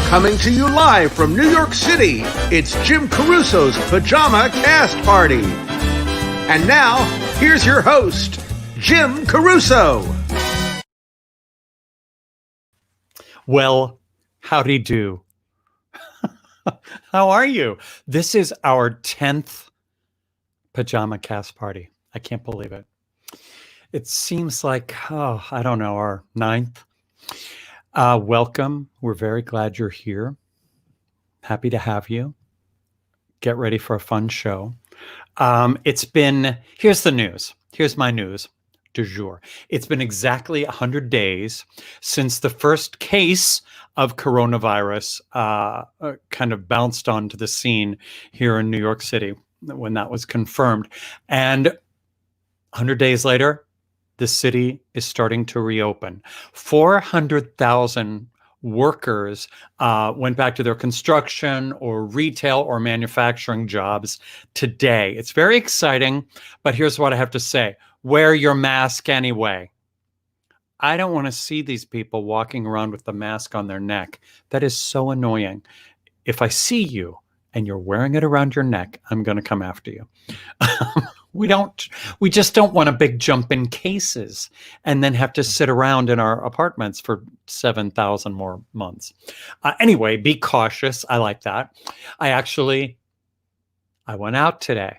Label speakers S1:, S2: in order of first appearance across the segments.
S1: Coming to you live from New York City, it's Jim Caruso's Pajama Cast Party. And now, here's your host, Jim Caruso.
S2: Well, howdy do. How are you? This is our 10th Pajama Cast Party. I can't believe it. It seems like, I don't know, our 9th. Welcome. We're very glad you're here. Happy to have you. Get ready for a fun show. Here's the news. Here's my news du jour. It's been exactly 100 days since the first case of coronavirus kind of bounced onto the scene here in New York City when that was confirmed. And 100 days later, the city is starting to reopen. 400,000 workers went back to their construction or retail or manufacturing jobs today. It's very exciting, but here's what I have to say. Wear your mask anyway. I don't want to see these people walking around with the mask on their neck. That is so annoying. If I see you and you're wearing it around your neck, I'm going to come after you. We just don't want a big jump in cases and then have to sit around in our apartments for 7,000 more months. Anyway, be cautious. I like that. I went out today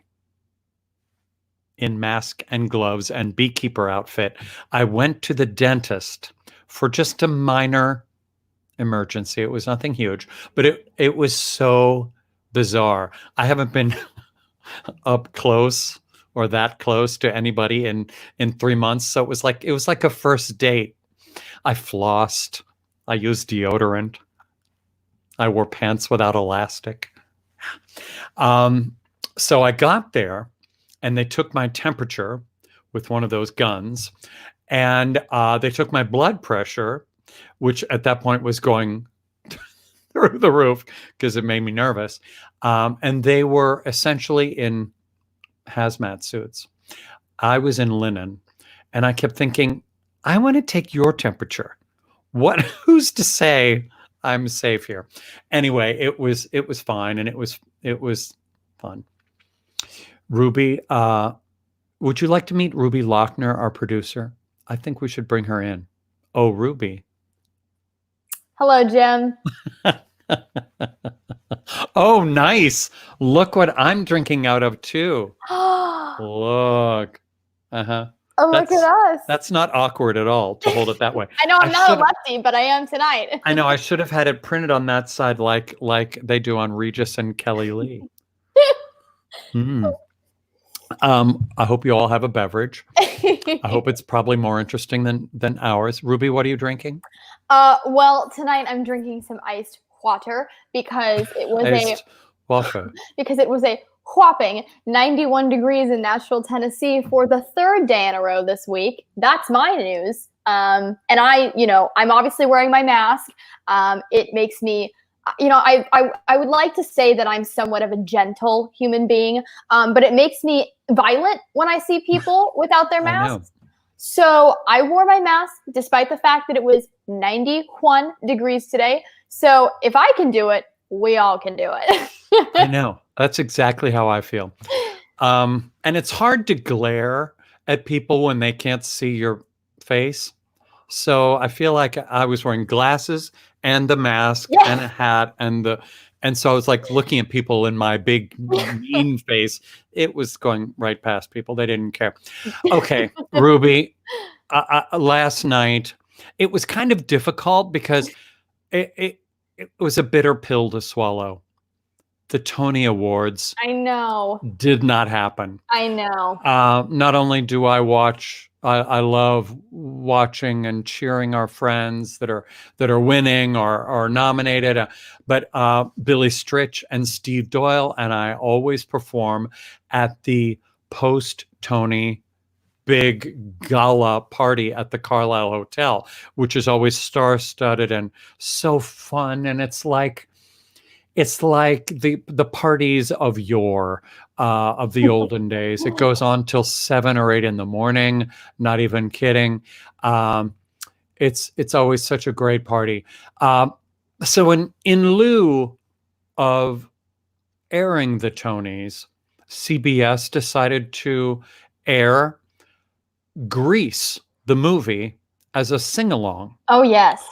S2: in mask and gloves and beekeeper outfit. I went to the dentist for just a minor emergency. It was nothing huge, but it was so bizarre. I haven't been up close or that close to anybody in 3 months. So it was like a first date. I flossed. I used deodorant. I wore pants without elastic. So I got there and they took my temperature with one of those guns, and they took my blood pressure, which at that point was going through the roof because it made me nervous. And they were essentially in hazmat suits. I was in linen, and I kept thinking, I want to take your temperature. Who's to say I'm safe here? Anyway, it was fine, and it was fun. Ruby, would you like to meet Ruby Lochner, our producer? I think we should bring her in. Oh, Ruby.
S3: Hello, Jim.
S2: Oh, nice. Look what I'm drinking out of, too. Look. Uh-huh.
S3: Oh, look at us.
S2: That's not awkward at all to hold it that way.
S3: I know I'm not a lefty, but I am tonight.
S2: I know. I should have had it printed on that side like they do on Regis and Kelly Lee. I hope you all have a beverage. I hope it's probably more interesting than ours. Ruby, what are you drinking?
S3: Well, tonight I'm drinking some iced water because it was a whopping 91 degrees in Nashville, Tennessee for the 3rd day in a row this week. That's my news. And I'm obviously wearing my mask. It makes me, I would like to say that I'm somewhat of a gentle human being, but it makes me violent when I see people without their masks. So I wore my mask despite the fact that it was 91 degrees today. So if I can do it, we all can do it.
S2: I know. That's exactly how I feel. And it's hard to glare at people when they can't see your face. So I feel like I was wearing glasses and the mask and a hat and so I was like looking at people in my big mean face. It was going right past people. They didn't care. Okay, Ruby, last night, it was kind of difficult because it was a bitter pill to swallow. The Tony Awards.
S3: I know.
S2: Did not happen.
S3: I know.
S2: Not only do I love watching and cheering our friends that are winning or nominated, but Billy Stritch and Steve Doyle and I always perform at the post-Tony big gala party at the Carlisle Hotel, which is always star-studded and so fun. And it's like the parties of yore, of the olden days. It goes on till 7 or 8 in the morning. Not even kidding. It's always such a great party. So in lieu of airing the Tonys, CBS decided to air Grease, the movie, as a sing-along.
S3: Oh, yes.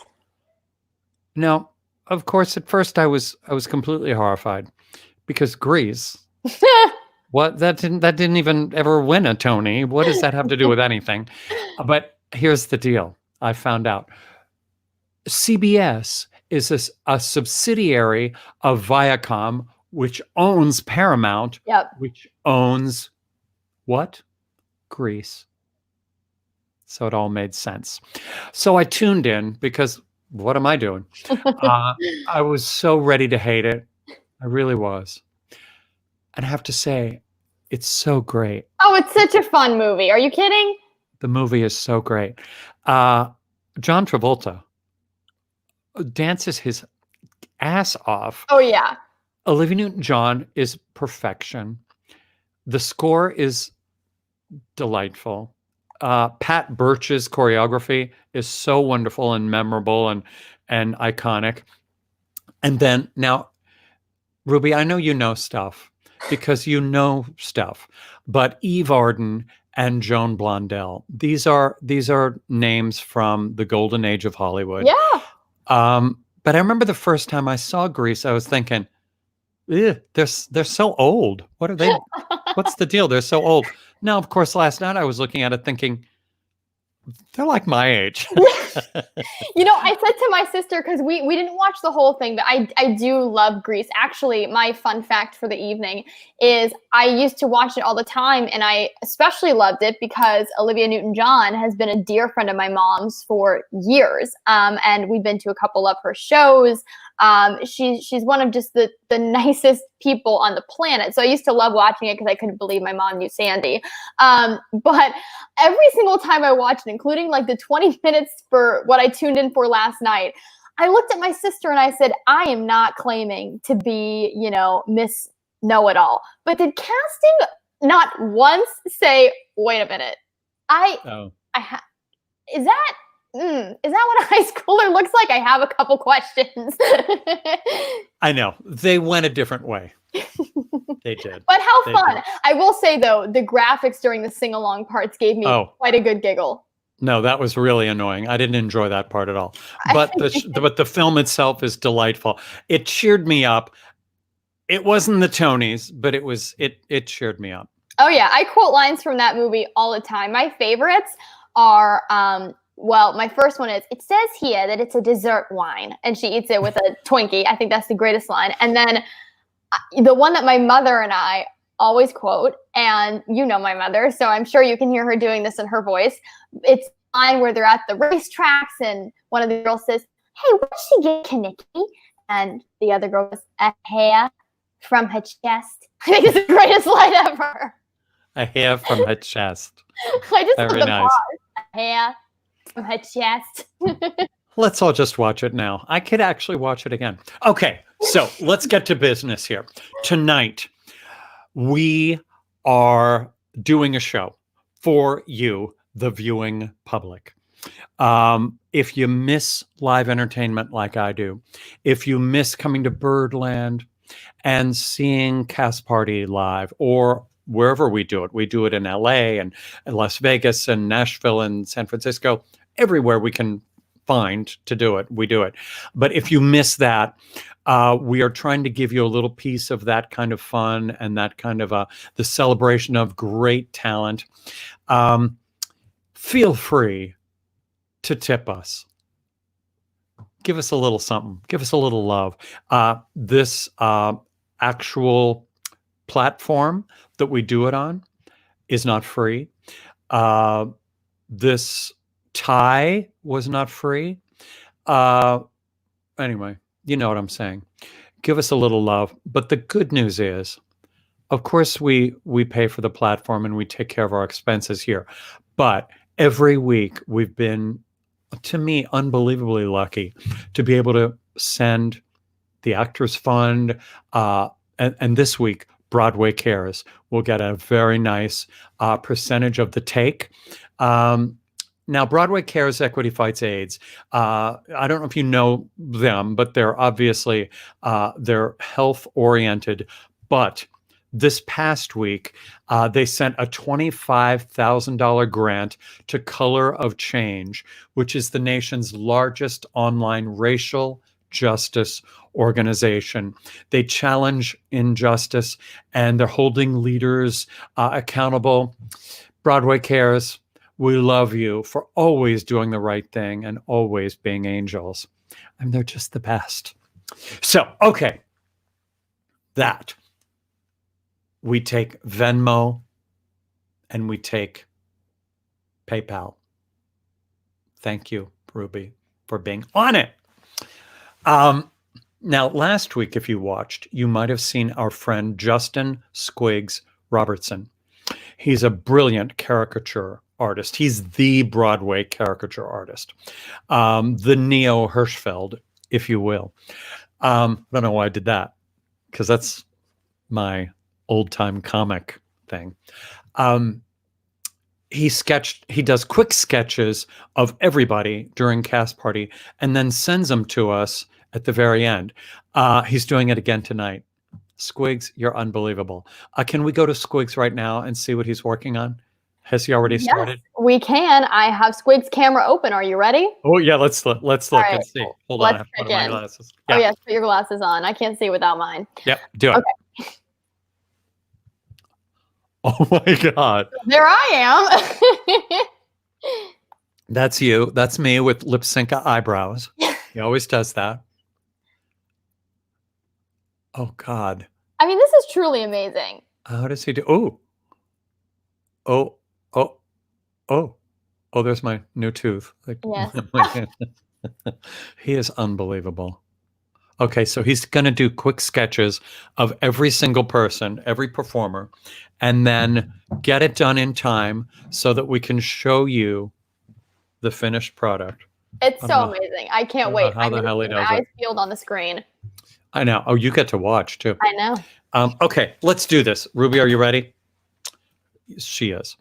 S2: Now, of course, at first I was completely horrified because Grease, what that didn't even ever win a Tony. What does that have to do with anything? But here's the deal. I found out. CBS is a subsidiary of Viacom, which owns Paramount,
S3: Yep.
S2: which owns what? Grease. So it all made sense. So I tuned in because what am I doing? I was so ready to hate it. I really was. And I have to say, it's so great.
S3: Oh, it's such a fun movie. Are you kidding?
S2: The movie is so great. John Travolta dances his ass off.
S3: Oh, yeah.
S2: Olivia Newton-John is perfection. The score is delightful. Pat Birch's choreography is so wonderful and memorable and iconic. And then now, Ruby, I know you know stuff because you know stuff, but Eve Arden and Joan Blondell, these are names from the golden age of Hollywood.
S3: Yeah.
S2: But I remember the first time I saw Grease, I was thinking, they're so old. What are they? What's the deal? They're so old. Now, of course, last night I was looking at it thinking, they're like my age.
S3: You know, I said to my sister, because we didn't watch the whole thing, but I do love Grease. Actually, my fun fact for the evening is I used to watch it all the time, and I especially loved it because Olivia Newton-John has been a dear friend of my mom's for years, and we've been to a couple of her shows. She's one of just the nicest people on the planet. So I used to love watching it because I couldn't believe my mom knew Sandy. But every single time I watched it, including like the 20 minutes for what I tuned in for last night, I looked at my sister and I said, I am not claiming to be, Miss Know-It-All. But did casting not once say, wait a minute, is that what a high schooler looks like? I have a couple questions.
S2: I know. They went a different way. They did.
S3: But how fun.
S2: Did.
S3: I will say, though, the graphics during the sing-along parts gave me quite a good giggle.
S2: No, that was really annoying. I didn't enjoy that part at all. But the film itself is delightful. It cheered me up. It wasn't the Tonys, but it cheered me up.
S3: Oh, yeah. I quote lines from that movie all the time. My favorites are... well, my first one is, it says here that it's a dessert wine, and she eats it with a Twinkie. I think that's the greatest line. And then the one that my mother and I always quote, and you know my mother, so I'm sure you can hear her doing this in her voice. It's a line where they're at the racetracks, and one of the girls says, hey, what did she get, Kaniki? And the other girl goes, a hair from her chest. I think it's the greatest line ever.
S2: A hair from her chest.
S3: I just
S2: Very
S3: love the
S2: nice.
S3: pause. A hair from her chest.
S2: Let's all just watch it now. I could actually watch it again. Okay, so let's get to business here. Tonight, we are doing a show for you, the viewing public. If you miss live entertainment like I do, if you miss coming to Birdland and seeing Cast Party live, or wherever we do it in LA and Las Vegas and Nashville and San Francisco, everywhere we can find to do it, we do it. But if you miss that, we are trying to give you a little piece of that kind of fun and that kind of the celebration of great talent. Feel free to tip us. Give us a little something. Give us a little love. This actual platform that we do it on is not free. This tie was not free. Anyway, you know what I'm saying. Give us a little love. But the good news is, of course, we pay for the platform and we take care of our expenses here. But every week we've been, to me, unbelievably lucky to be able to send the Actors Fund, and this week, Broadway Cares will get a very nice percentage of the take. Now, Broadway Cares Equity Fights AIDS. I don't know if you know them, but they're obviously they're health oriented. But this past week, they sent a $25,000 grant to Color of Change, which is the nation's largest online racial justice organization. They challenge injustice and they're holding leaders accountable. Broadway Cares, we love you for always doing the right thing and always being angels. And they're just the best. So, okay. That. We take Venmo and we take PayPal. Thank you, Ruby, for being on it. Now, last week, if you watched, you might have seen our friend Justin Squiggs Robertson. He's a brilliant caricature artist. He's the Broadway caricature artist, the Neo Hirschfeld, if you will. I don't know why I did that, because that's my old-time comic thing. He does quick sketches of everybody during cast party and then sends them to us at the very end. He's doing it again tonight. Squiggs, you're unbelievable. Can we go to Squiggs right now and see what he's working on? Has he already started?
S3: Yes, we can. I have Squig's camera open. Are you ready?
S2: Oh yeah, let's look
S3: right,
S2: and see. Hold on, I have to put on my glasses. Yeah.
S3: Oh yes, put your glasses on. I can't see without mine.
S2: Yep, do it.
S3: Okay.
S2: Oh my God.
S3: There I am.
S2: That's you. That's me with lip sync eyebrows. He always does that. Oh God.
S3: I mean, this is truly amazing.
S2: How does he do? Oh, there's my new tooth.
S3: Yes.
S2: He is unbelievable. Okay, so he's going to do quick sketches of every single person, every performer, and then get it done in time so that we can show you the finished product.
S3: It's so amazing. I can't wait.
S2: How the hell he does it.
S3: My eyes peeled on the screen.
S2: I know. Oh, you get to watch too.
S3: I know.
S2: Okay, let's do this. Ruby, are you ready? She is.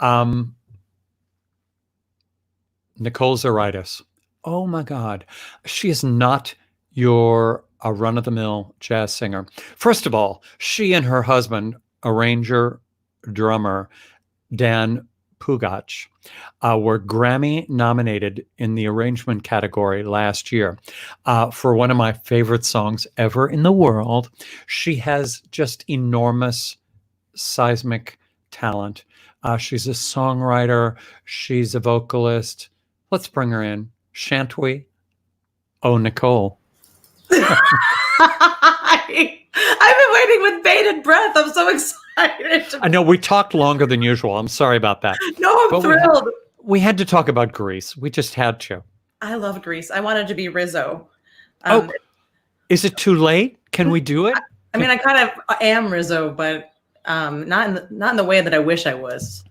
S2: Nicole Zuraitis. Oh my God. She is not your run-of-the-mill jazz singer. First of all, she and her husband, arranger, drummer, Dan Pugach, were Grammy nominated in the arrangement category last year for one of my favorite songs ever in the world. She has just enormous seismic talent. She's a songwriter. She's a vocalist. Let's bring her in. Shan't we? Oh, Nicole.
S4: I've been waiting with bated breath. I'm so excited.
S2: I know we talked longer than usual. I'm sorry about that.
S4: No, I'm thrilled.
S2: We had to talk about Grease. We just had to.
S4: I love Grease. I wanted to be Rizzo.
S2: Is it too late? Can we do it?
S4: I mean, I kind of am Rizzo, but not in the way that I wish I was.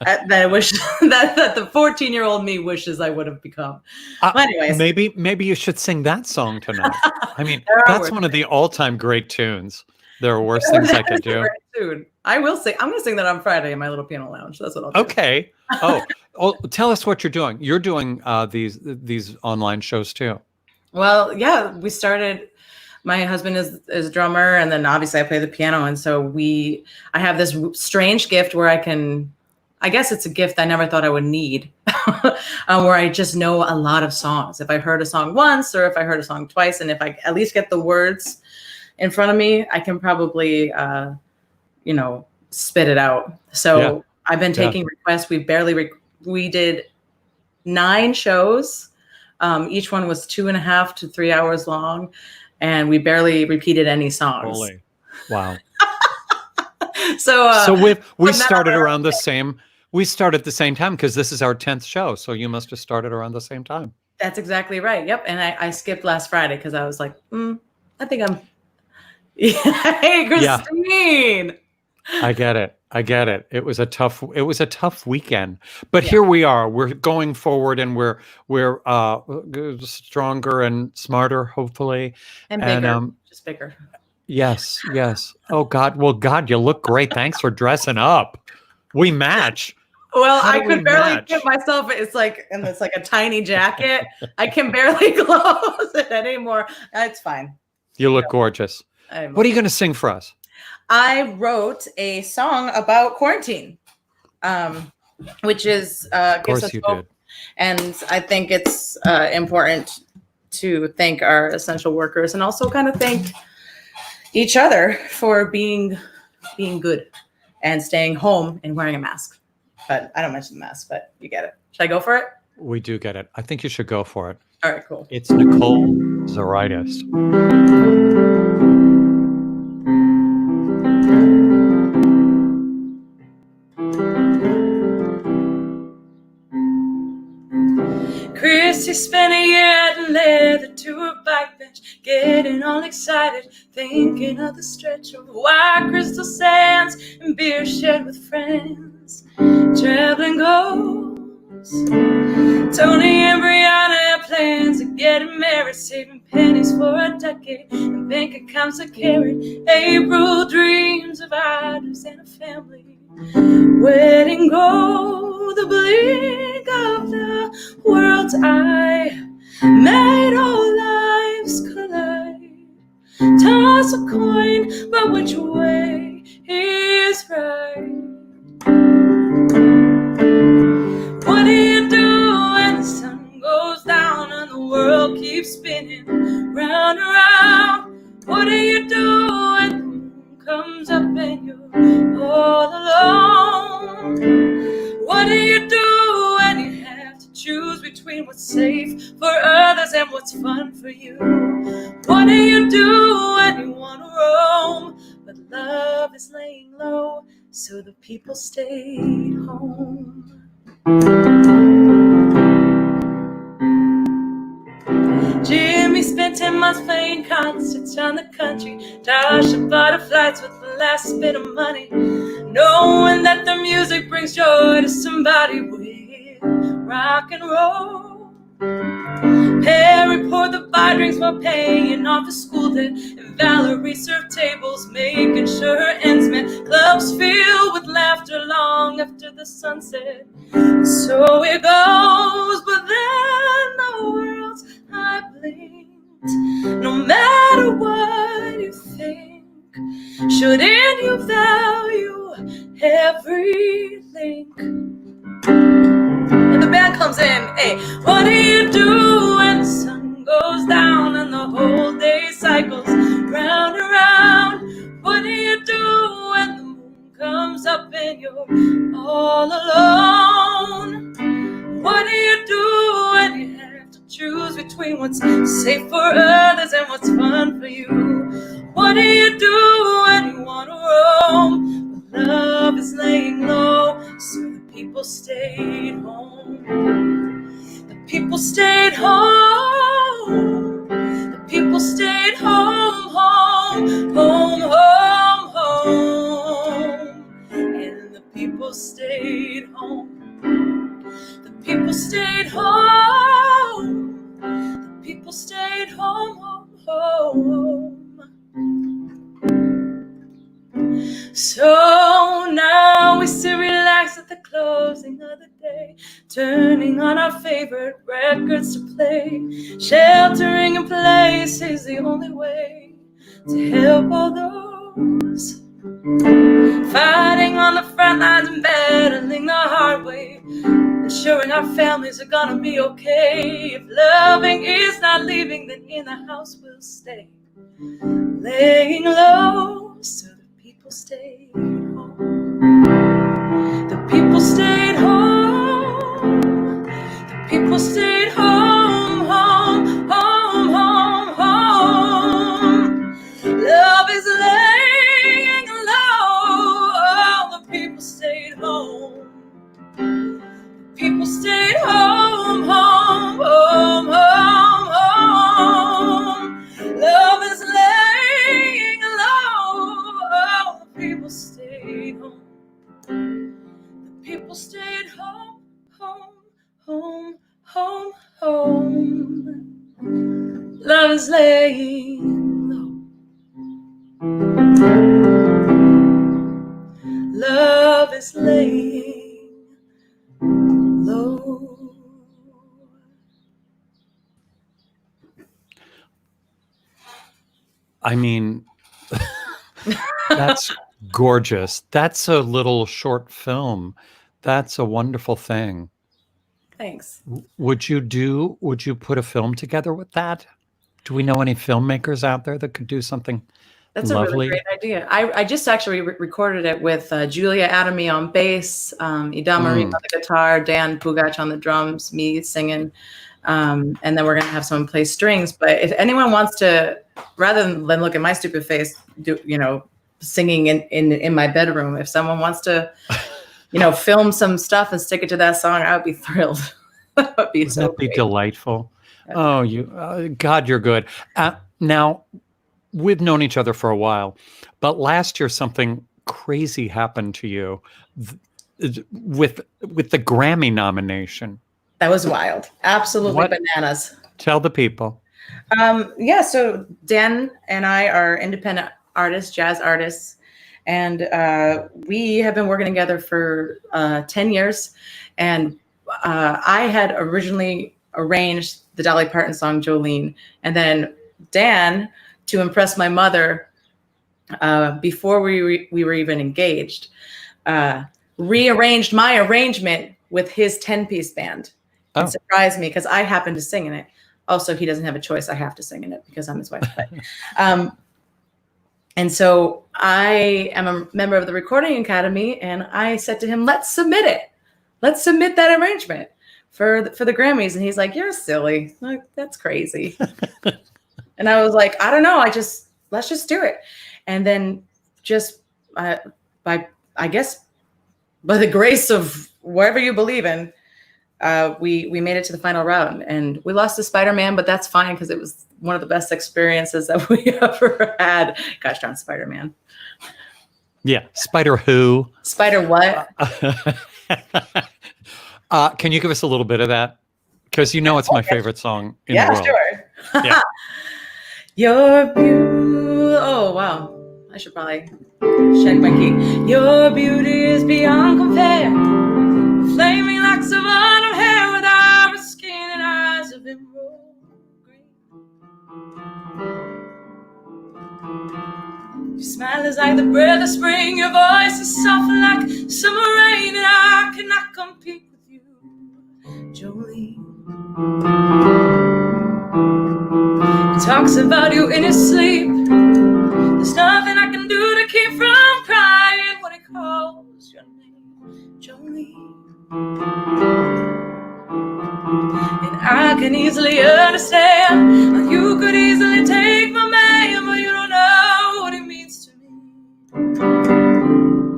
S4: That I wish that the 14-year-old me wishes I would have become. Anyways,
S2: maybe you should sing that song tonight. I mean, that's one of the all-time great tunes. There are worse things I could do.
S4: Tune. I will sing. I'm going to sing that on Friday in my little piano lounge. That's what I'll do.
S2: Okay. Tell us what you're doing. You're doing these online shows too. Well,
S4: yeah, we started. My husband is a drummer, and then obviously I play the piano, and so I have this strange gift where I guess it's a gift I never thought I would need, where I just know a lot of songs. If I heard a song once or if I heard a song twice, and if I at least get the words in front of me, I can probably, spit it out. So I've been taking requests. We did 9 shows. Each one was 2.5 to 3 hours long, and we barely repeated any songs.
S2: Holy, wow.
S4: So
S2: we started around the same. We started at the same time because this is our 10th show. So you must have started around the same time.
S4: That's exactly right. Yep. And I skipped last Friday because I was like, I think I'm. Hey, Christine.
S2: Yeah. I get it. It was a tough weekend, but here we are. We're going forward, and we're stronger and smarter, hopefully,
S4: and bigger, just bigger.
S2: Yes. Oh God. Well, God, you look great. Thanks for dressing up. We match.
S4: Well,
S2: How
S4: I
S2: do we
S4: could barely
S2: match?
S4: get myself. It's like a tiny jacket. I can barely close it anymore. It's fine.
S2: You look gorgeous. What are you going to sing for us?
S4: I wrote a song about quarantine, which is
S2: Of
S4: gives
S2: course
S4: us
S2: you
S4: hope.
S2: did.
S4: And I think it's important to thank our essential workers and also kind of thank each other for being good and staying home and wearing a mask. But I don't mention the mask, but you get it. Should I go for it?
S2: We do get it. I think you should go for it.
S4: All right, cool.
S2: It's Nicole Zuraitis.
S4: Chrissy spent a year adding leather to her bike bench, getting all excited, thinking of the stretch of white crystal sands and beer shared with friends. Traveling goes. Tony and Brianna have plans of getting married, saving pennies for a decade, and bank accounts that carried April dreams of items and a family. Wedding go, the blink of the world's eye, made all lives collide. Toss a coin, but which way is right? What do you do when the sun goes down and the world keeps spinning round and round? What do you do when the moon comes up and you're all alone? What do you do when you have to choose between what's safe for others and what's fun for you? What do you do when you want to roam, but love is laying low, so the people stayed home? Jimmy spent 10 months playing concerts around the country. Tasha bought her flights with the last bit of money, knowing that the music brings joy to somebody with rock and roll. Perry poured the bar drinks while paying off his school debt, and Valerie served tables, making sure her ends met. Clubs filled with laughter long after the sunset. So it goes, but then the world's eye blinked. No matter what you think, shouldn't you value every link? And the band comes in. Hey, what do you do when the sun goes down and the whole day cycles round and round? What do you do when the moon comes up and you're all alone? What do you do when you have to choose between what's safe for others and what's fun for you? What do you do when you want to roam, but love is laying low, so the people stayed home? The people stayed home. The people stayed home, home, home, home, home. And the people stayed home. The people stayed home. The people stayed home, home, home. So now we sit relaxed at the closing of the day, turning on our favorite records to play. Sheltering in place is the only way to help all those fighting on the front lines and battling the hard way, ensuring our families are gonna be okay. If loving is not leaving, then in the house we'll stay, laying low, so the people stayed home. The people stayed home. The people stayed home, home, home, home, home. Love is laying low. All the people stayed home. The people stayed home, home, home, home, home. Love is laying low. All the people stayed home. The people stayed home, home, home, home, home. Love is laying low. Love is laying
S2: I mean, that's gorgeous. That's a little short film. That's a wonderful thing.
S4: Thanks.
S2: Would you put a film together with that? Do we know any filmmakers out there that could do something
S4: That's
S2: lovely?
S4: a really great idea. I just actually recorded it with Julia Adamy on bass, Ida Marie on the guitar, Dan Pugach on the drums, me singing. And then we're going to have someone play strings. But if anyone wants to, rather than look at my stupid face, singing in my bedroom, if someone wants to, film some stuff and stick it to that song, I would be thrilled. That would be
S2: Wouldn't that be delightful? Oh, God, you're good. Now, we've known each other for a while, but last year something crazy happened to you with the Grammy nomination.
S4: That was wild. Absolutely bananas.
S2: Tell the people.
S4: So Dan and I are independent artists, jazz artists, and we have been working together for 10 years. And I had originally arranged the Dolly Parton song Jolene, and then Dan, to impress my mother, before we were even engaged, rearranged my arrangement with his 10-piece band. And surprised me because I happened to sing in it. Also, he doesn't have a choice. I have to sing in it because I'm his wife. But, and so I am a member of the Recording Academy, and I said to him, let's submit it. Let's submit that arrangement for the Grammys. And he's like, you're silly. Like, that's crazy. And I was like, I don't know. Let's just do it. And then just by the grace of wherever you believe in, we made it to the final round, and we lost to Spider-Man, but that's fine because it was one of the best experiences that we ever had. Gosh darn Spider-Man.
S2: Yeah. Spider who?
S4: Spider what?
S2: Can you give us a little bit of that? Because it's my favorite song in the world.
S4: Sure.
S2: Yeah.
S4: You're beautiful. Oh, wow. I should probably check my key. Your beauty is beyond compare. Flaming locks of autumn hair with our skin and eyes of emerald green. Your smile is like the breath of spring. Your voice is soft like summer rain, and I cannot compete with you, Jolene. He talks about you in his sleep. There's nothing I can do to keep from crying when he calls your name, Jolene. And I can easily understand how you could easily take my man, but you don't know what it means to me,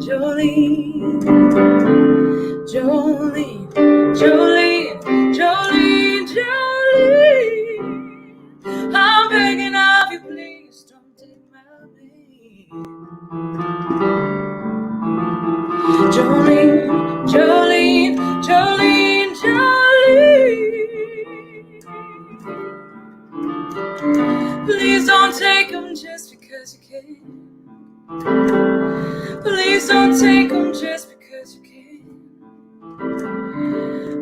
S4: Jolene, Jolene, Jolene, Jolene, Jolene. I'm begging of you, please don't take my pain, Jolene, Jolene, Jolene, Jolene. Please don't take him just because you can. Please don't take him just because you can.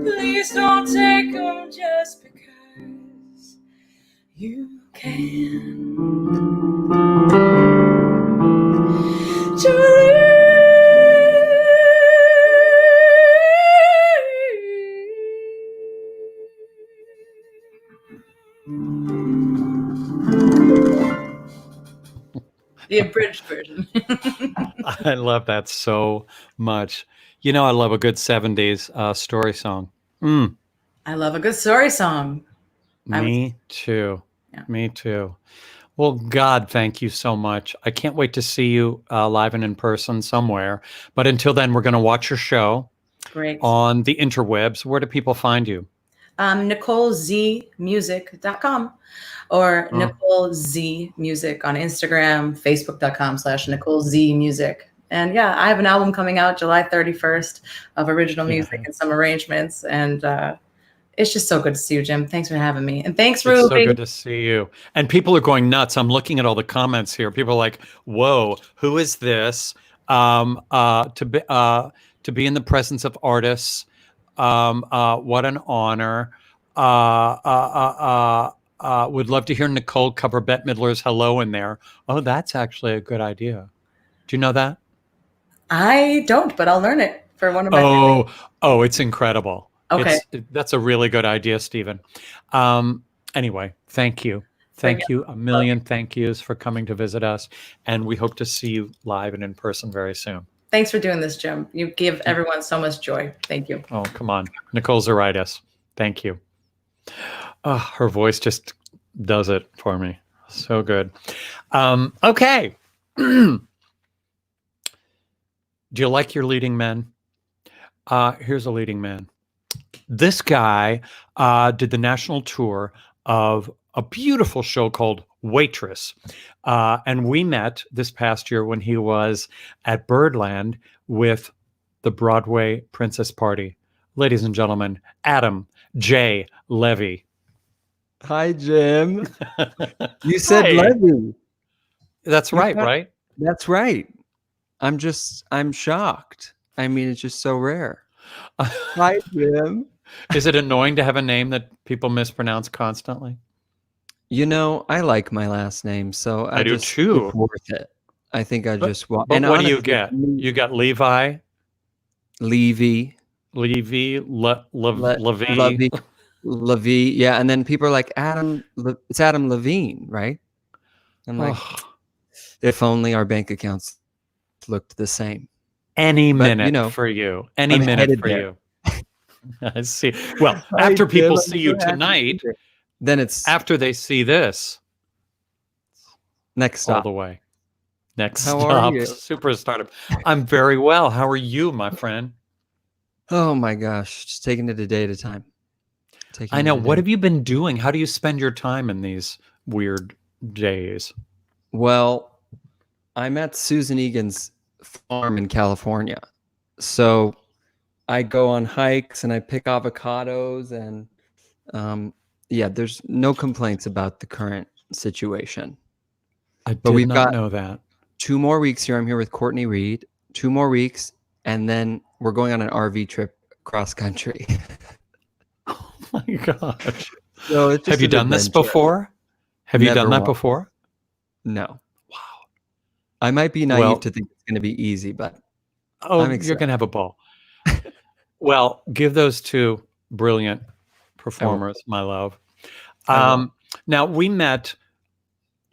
S4: Please don't take him just because you can. Jolene. The abridged version.
S2: I love that so much. I love a good 70s story song.
S4: I love a good story song.
S2: Me too.
S4: Yeah.
S2: Me too. Well, God, thank you so much. I can't wait to see you live and in person somewhere. But until then, we're going to watch your show.
S4: Great.
S2: On the interwebs. Where do people find you?
S4: NicoleZmusic.com or Nicole Z Music on Instagram, Facebook.com/NicoleZmusic. And yeah, I have an album coming out July 31st of original music and some arrangements. And it's just so good to see you, Jim. Thanks for having me. And thanks, Ruby.
S2: It's so good to see you. And people are going nuts. I'm looking at all the comments here. People are like, whoa, who is this? To be in the presence of artists. What an honor. Would love to hear Nicole cover Bette Midler's Hello in there. Oh, that's actually a good idea. Do you know that?
S4: I don't, but I'll learn it for one of my family.
S2: Oh, it's incredible.
S4: Okay.
S2: That's a really good idea, Stephen. Anyway, thank you. Thank you. A million thank yous for coming to visit us. And we hope to see you live and in person very soon.
S4: Thanks for doing this, Jim. You give everyone so much joy. Thank you.
S2: Oh, come on. Nicole Zuraitis. Thank you. Oh, her voice just does it for me. So good. Okay. Do you like your leading men? Here's a leading man. This guy did the national tour of a beautiful show called Waitress. And we met this past year when he was at Birdland with the Broadway Princess Party. Ladies and gentlemen, Adam J. Levy.
S5: Hi, Jim. You said
S2: Hey.
S5: Levy.
S2: That's right, right?
S5: That's right. I'm shocked. I mean, it's just so rare. Hi, Jim.
S2: Is it annoying to have a name that people mispronounce constantly?
S5: You know, I like my last name, so
S2: I do
S5: just,
S2: too.
S5: It's worth it. I think I just
S2: But
S5: and
S2: what do you
S5: honestly,
S2: get? You got Levi,
S5: Levy,
S2: Levy,
S5: Levy. Yeah, and then people are like it's Adam Levine, right? I'm like, if only our bank accounts looked the same.
S2: Any
S5: But,
S2: minute
S5: you know,
S2: for you. Any
S5: I'm
S2: minute
S5: headed
S2: for
S5: there.
S2: you. I see. Well, after people see you tonight,
S5: then it's
S2: after they see this,
S5: next
S2: all
S5: stop.
S2: the way. Next
S5: How
S2: stop,
S5: are you?
S2: Superstardom. I'm very well. How are you, my friend?
S5: Oh my gosh, just taking it a day at a time.
S2: I know. What have you been doing? How do you spend your time in these weird days?
S5: Well, I'm at Susan Egan's farm in California. So I go on hikes and I pick avocados and yeah, there's no complaints about the current situation.
S2: But
S5: we've
S2: not
S5: got
S2: know that.
S5: 2 more weeks here. I'm here with Courtney Reed. 2 more weeks, and then we're going on an RV trip cross country.
S2: Oh my gosh.
S5: So it's just
S2: Have you
S5: an
S2: done this
S5: adventure.
S2: before? Have you done
S5: Never
S2: that
S5: once.
S2: before?
S5: No.
S2: Wow.
S5: I might be naive
S2: Well-
S5: to think it's going to be easy, but
S2: Oh,
S5: I'm
S2: you're
S5: excited.
S2: going to have a ball. Well, give those 2 brilliant performers my love. Now, we met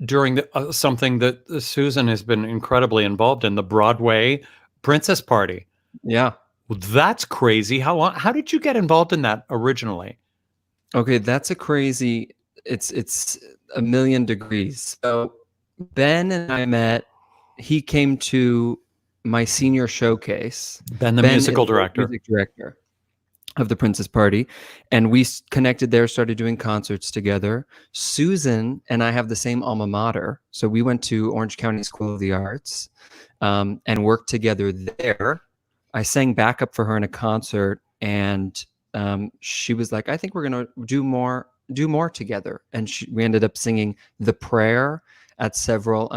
S2: during something that Susan has been incredibly involved in, the Broadway Princess Party.
S5: yeah.
S2: Well, that's crazy. How did you get involved in that originally?
S5: Okay, that's a crazy. It's a million degrees. So Ben and I met. He came to my senior showcase.
S2: Ben, the
S5: Ben
S2: musical
S5: is the
S2: director.
S5: music director of the Princess Party, and we connected there, started doing concerts together. Susan and I have the same alma mater, so we went to Orange County School of the Arts and worked together there. I sang backup for her in a concert, and she was like, "I think we're gonna do more together." And we ended up singing "The Prayer" at several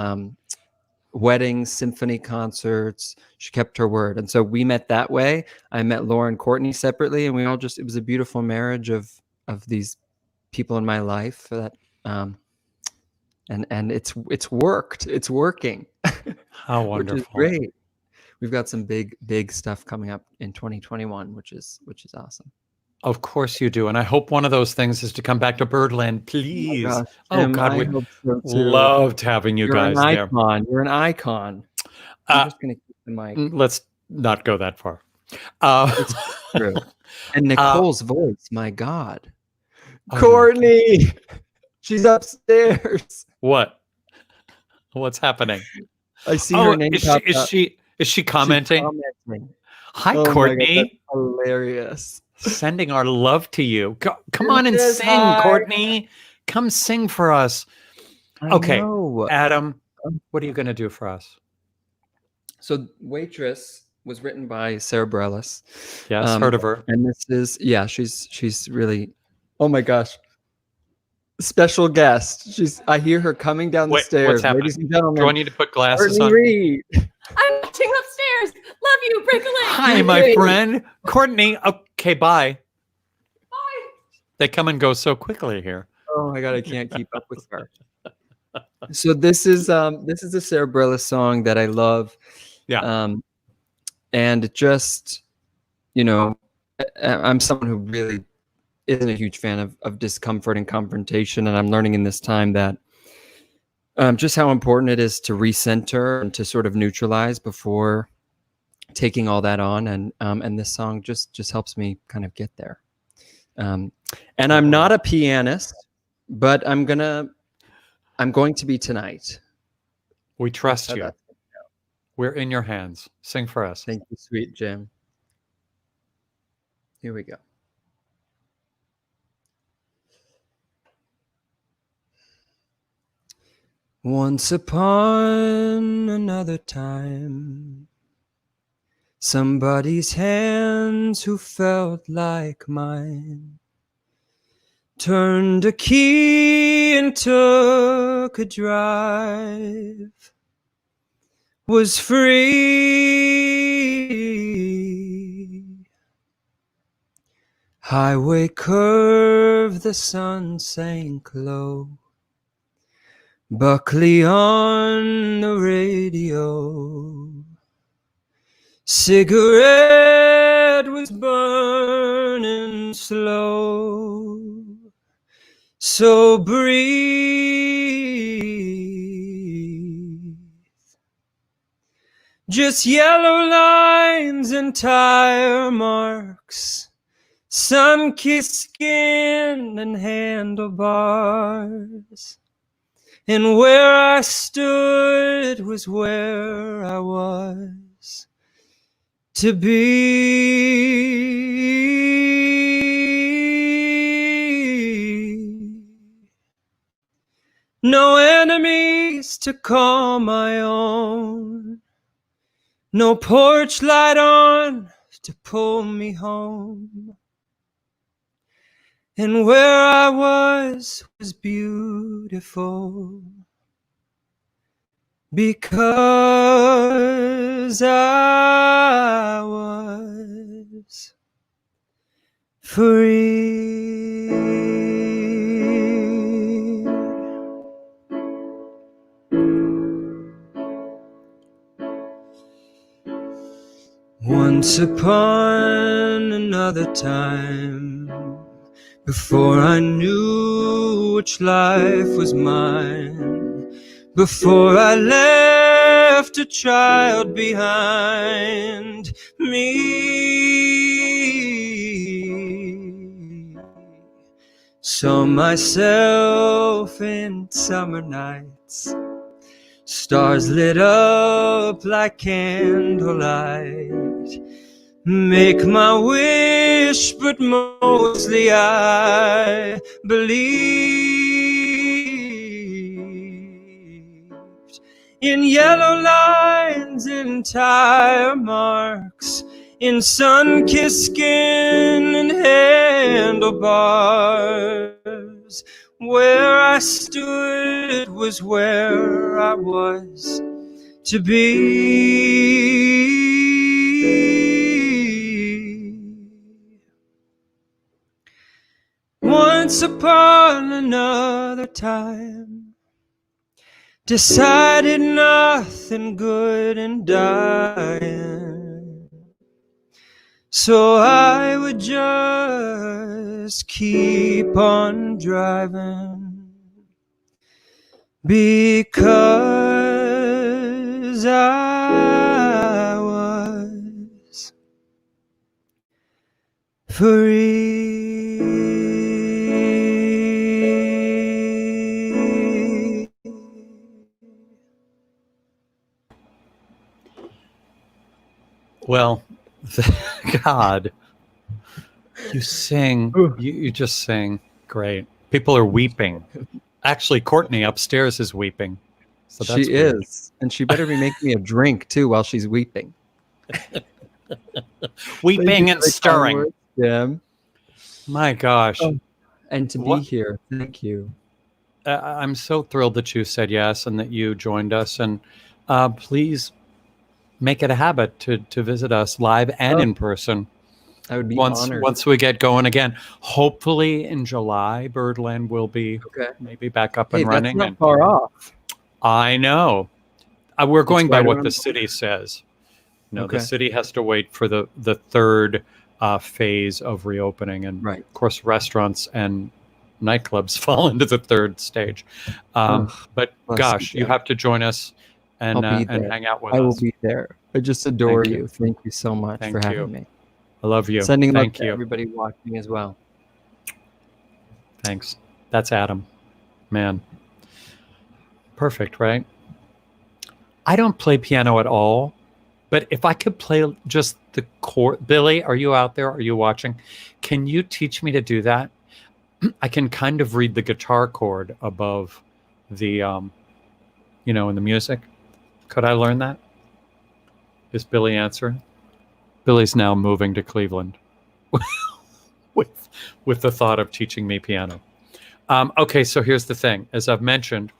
S5: weddings, symphony concerts. She kept her word, and so we met that way. I met Laura and Courtney separately, and it was a beautiful marriage of these people in my life that and it's worked. It's working.
S2: How wonderful.
S5: Which is great. We've got some big stuff coming up in 2021, which is awesome.
S2: Of course you do. And I hope one of those things is to come back to Birdland, please.
S5: gosh,
S2: Oh,
S5: Tim,
S2: God,
S5: I
S2: we
S5: hope so too.
S2: loved having you
S5: You're
S2: guys
S5: an
S2: there.
S5: icon. You're an icon. I'm just gonna keep the mic.
S2: Let's not go that far.
S5: It's true. And Nicole's voice, my God.
S2: Oh,
S5: Courtney, she's upstairs.
S2: What? What's happening?
S5: I see her name
S2: is
S5: pop up.
S2: she commenting?
S5: She's commenting.
S2: Hi,
S5: Oh my God,
S2: Courtney.
S5: that's hilarious.
S2: Sending our love to you. Come on and
S5: Yes,
S2: sing,
S5: hi.
S2: Courtney. Come sing for us. Okay.
S5: I know.
S2: Adam, what are you going to do for us?
S5: So Waitress was written by Sarah Bareilles.
S2: Yes, heard of her.
S5: And this is, yeah, she's really, oh my gosh. Special guest. I hear her coming down the
S2: Wait,
S5: stairs.
S2: what's happening?
S5: Ladies and gentlemen.
S2: Do I need to put glasses
S5: Courtney
S2: on?
S5: Reed.
S4: I'm watching upstairs. Love you. Break a leg.
S2: Hi, my
S5: Hey.
S2: friend. Courtney. Okay, bye.
S4: Bye.
S2: They come and go so quickly here.
S5: Oh my God, I can't keep up with her. So this is a Sarah Bareilles song that I love.
S2: Yeah.
S5: And just, I'm someone who really isn't a huge fan of discomfort and confrontation. And I'm learning in this time that just how important it is to recenter and to sort of neutralize before taking all that on. And this song just helps me kind of get there. And I'm not a pianist, but I'm going to be tonight.
S2: We trust you. We're in your hands. Sing for us.
S5: Thank you, sweet Jim. Here we go. Once upon another time, somebody's hands who felt like mine turned a key and took a drive, was free. Highway curve, the sun sank low. Buckley on the radio. Cigarette was burning slow. So breathe. Just yellow lines and tire marks, sun-kissed skin and handlebars. And where I stood was where I was to be. No enemies to call my own, no porch light on to pull me home. And where I was beautiful because I was free. Once upon another time, before I knew which life was mine, before I left a child behind me, saw myself in summer nights, stars lit up like candlelight. Make my wish, but mostly I believed in yellow lines and tire marks, in sun-kissed skin and handlebars. Where I stood was where I was to be. Once upon another time, decided nothing good in dying, so I would just keep on driving because I was free.
S2: Well, God, you sing, you just sing great. People are weeping. Actually, Courtney upstairs is weeping. So that's
S5: she
S2: weird.
S5: is. And she better be making me a drink too while she's weeping.
S2: Weeping and stirring.
S5: Yeah.
S2: My gosh.
S5: And to be here. Thank you.
S2: I'm so thrilled that you said yes and that you joined us. And please make it a habit to visit us live and in person.
S5: I would be
S2: once
S5: honored.
S2: once we get going again. Hopefully in July, Birdland will be maybe back up and running.
S5: That's not far off.
S2: I know. We're going by
S5: right
S2: what
S5: around
S2: the
S5: the
S2: city says. No,
S5: Okay.
S2: the city has to wait for the third phase of reopening, and
S5: Right.
S2: of course, restaurants and nightclubs fall into the third stage. But
S5: bless
S2: gosh,
S5: you,
S2: you
S5: Jim.
S2: have to join us and
S5: I'll be there.
S2: hang out with
S5: I will
S2: us.
S5: be there. I just adore
S2: Thank you.
S5: you. Thank you so much
S2: Thank
S5: for having
S2: you.
S5: me.
S2: I love you.
S5: Sending love
S2: Thank
S5: to
S2: you.
S5: everybody watching as well.
S2: Thanks. That's Adam. Man. Perfect, right? I don't play piano at all, but if I could play just the chord. Billy, are you out there? Are you watching? Can you teach me to do that? I can kind of read the guitar chord above the, in the music. Could I learn that? Is Billy answering? Billy's now moving to Cleveland with the thought of teaching me piano. Okay, so here's the thing. As I've mentioned,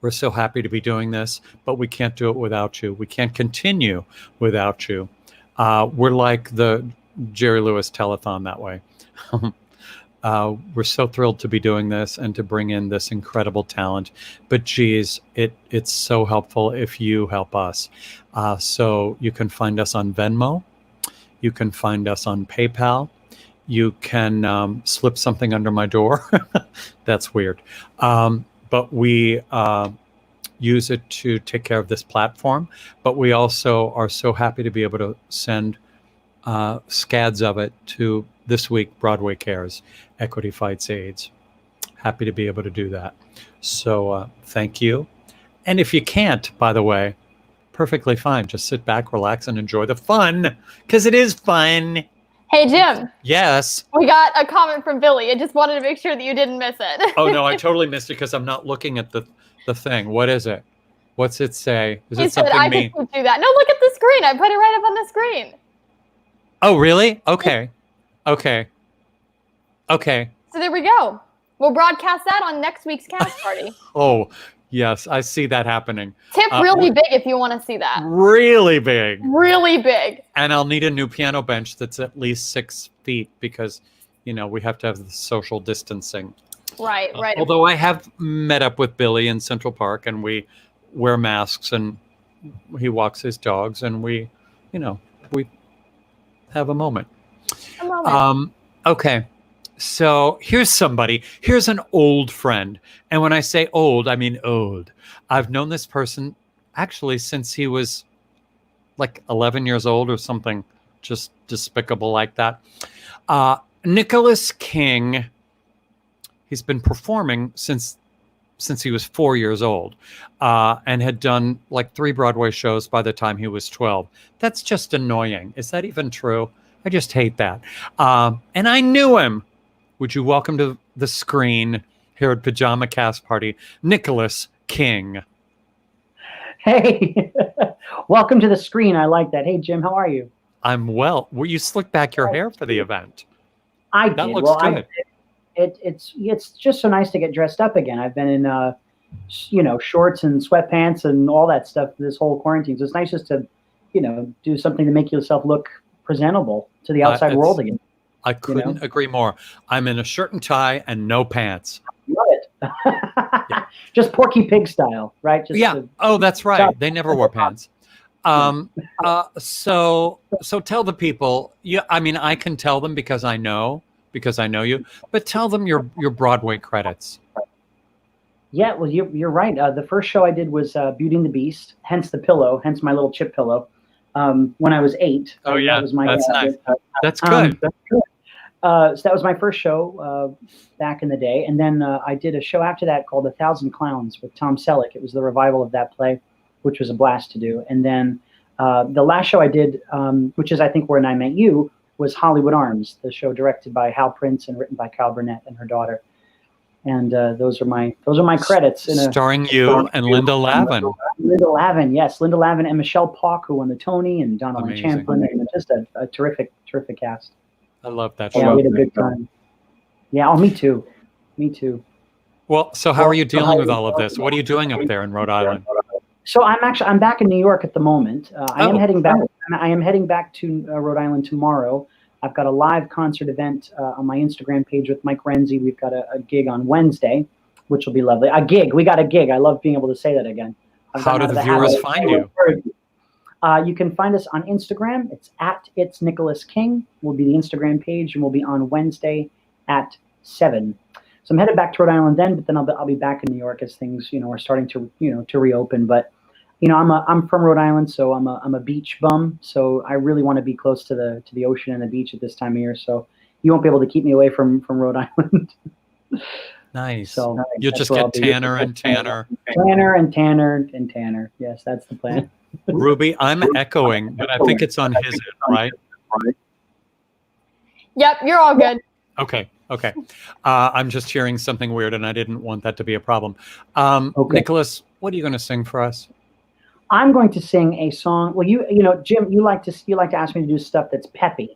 S2: we're so happy to be doing this, but we can't do it without you. We can't continue without you. We're like the Jerry Lewis telethon that way. We're so thrilled to be doing this and to bring in this incredible talent. But geez, it's so helpful if you help us. So you can find us on Venmo. You can find us on PayPal. You can slip something under my door. That's weird. But we use it to take care of this platform. But we also are so happy to be able to send scads of it to this week, Broadway Cares, Equity Fights AIDS. Happy to be able to do that. So thank you. And if you can't, by the way, perfectly fine. Just sit back, relax, and enjoy the fun, because it is fun.
S3: Hey, Jim.
S2: Yes.
S3: We got a comment from Billy. I just wanted to make sure that you didn't miss it.
S2: Oh, no, I totally missed it because I'm not looking at the thing. What is it? What's it say? Is
S3: He
S2: it
S3: said,
S2: something
S3: I
S2: me?
S3: just do that. No, look at the screen. I put it right up on the screen.
S2: Oh, really? Okay. Okay. Okay.
S3: So there we go. We'll broadcast that on next week's cast party.
S2: Oh, yes. I see that happening.
S3: Tip really big if you want to see that.
S2: Really big.
S3: Really big.
S2: And I'll need a new piano bench that's at least 6 feet because, we have to have the social distancing.
S3: Right.
S2: Although I have met up with Billy in Central Park and we wear masks and he walks his dogs and we have a moment. Okay. So here's an old friend. And when I say old, I mean old. I've known this person actually since he was like 11 years old or something just despicable like that. Nicolas King, he's been performing since he was 4 years old and had done like 3 Broadway shows by the time he was 12. That's just annoying. Is that even true? I just hate that. And I knew him. Would you welcome to the screen here at Pajama Cast Party, Nicolas King.
S6: Hey, welcome to the screen. I like that. Hey, Jim, how are you?
S2: I'm well. Well, you slicked back your hair for the event.
S6: I
S2: That
S6: did.
S2: looks good.
S6: It's just so nice to get dressed up again. I've been in, shorts and sweatpants and all that stuff this whole quarantine. So it's nice just to, do something to make yourself look presentable to the outside world again.
S2: I couldn't agree more. I'm in a shirt and tie and no pants.
S6: Love it. Just Porky Pig style, right? Just
S2: That's right. They never wore pants. So tell the people. I can tell them because I know you. But tell them your Broadway credits.
S6: Yeah, well, you're right. The first show I did was Beauty and the Beast, hence the pillow, hence my little chip pillow. When I was 8.
S2: Oh yeah,
S6: that was my,
S2: that's nice. That's good.
S6: That's good. So that was my first show back in the day, and then I did a show after that called 1,000 Clowns with Tom Selleck. It was the revival of that play, which was a blast to do. And then the last show I did, which is I think where I met you, was Hollywood Arms, the show directed by Hal Prince and written by Cal Burnett and her daughter. And those are my credits.
S2: Starring you and Linda Lavin.
S6: Linda Lavin, yes, Linda Lavin and Michelle Pauk, who won the Tony, and Donald Champlin, and just a terrific cast.
S2: I love that show.
S6: Yeah, we had a good time. Yeah, oh, me too.
S2: Well, so how are you dealing with all of this? What are you doing up there in Rhode Island?
S6: So I'm back in New York at the moment. I am heading back to Rhode Island tomorrow I've got a live concert event on my Instagram page with Mike Renzi. We've got a gig on Wednesday, which will be lovely. A gig. We got a gig. I love being able to say that again.
S2: How do the viewers find you?
S6: You can find us on Instagram. It's at It's Nicolas King will be the Instagram page, and we'll be on Wednesday at 7. So I'm headed back to Rhode Island then, but then I'll be back in New York as things, are starting to, to reopen. But, I'm from Rhode Island, so I'm a beach bum. So I really want to be close to the ocean and the beach at this time of year. So you won't be able to keep me away from Rhode Island.
S2: Nice.
S6: So
S2: you'll just get tanner and tanner.
S6: Tanner and tanner and tanner. Yes, that's the plan.
S2: Ruby, I'm echoing, but I think it's on his end, right?
S3: Yep, you're all good.
S2: Okay. I'm just hearing something weird, and I didn't want that to be a problem. Nicolas, what are you going to sing for us?
S6: I'm going to sing a song. Well, Jim, you like to ask me to do stuff that's peppy,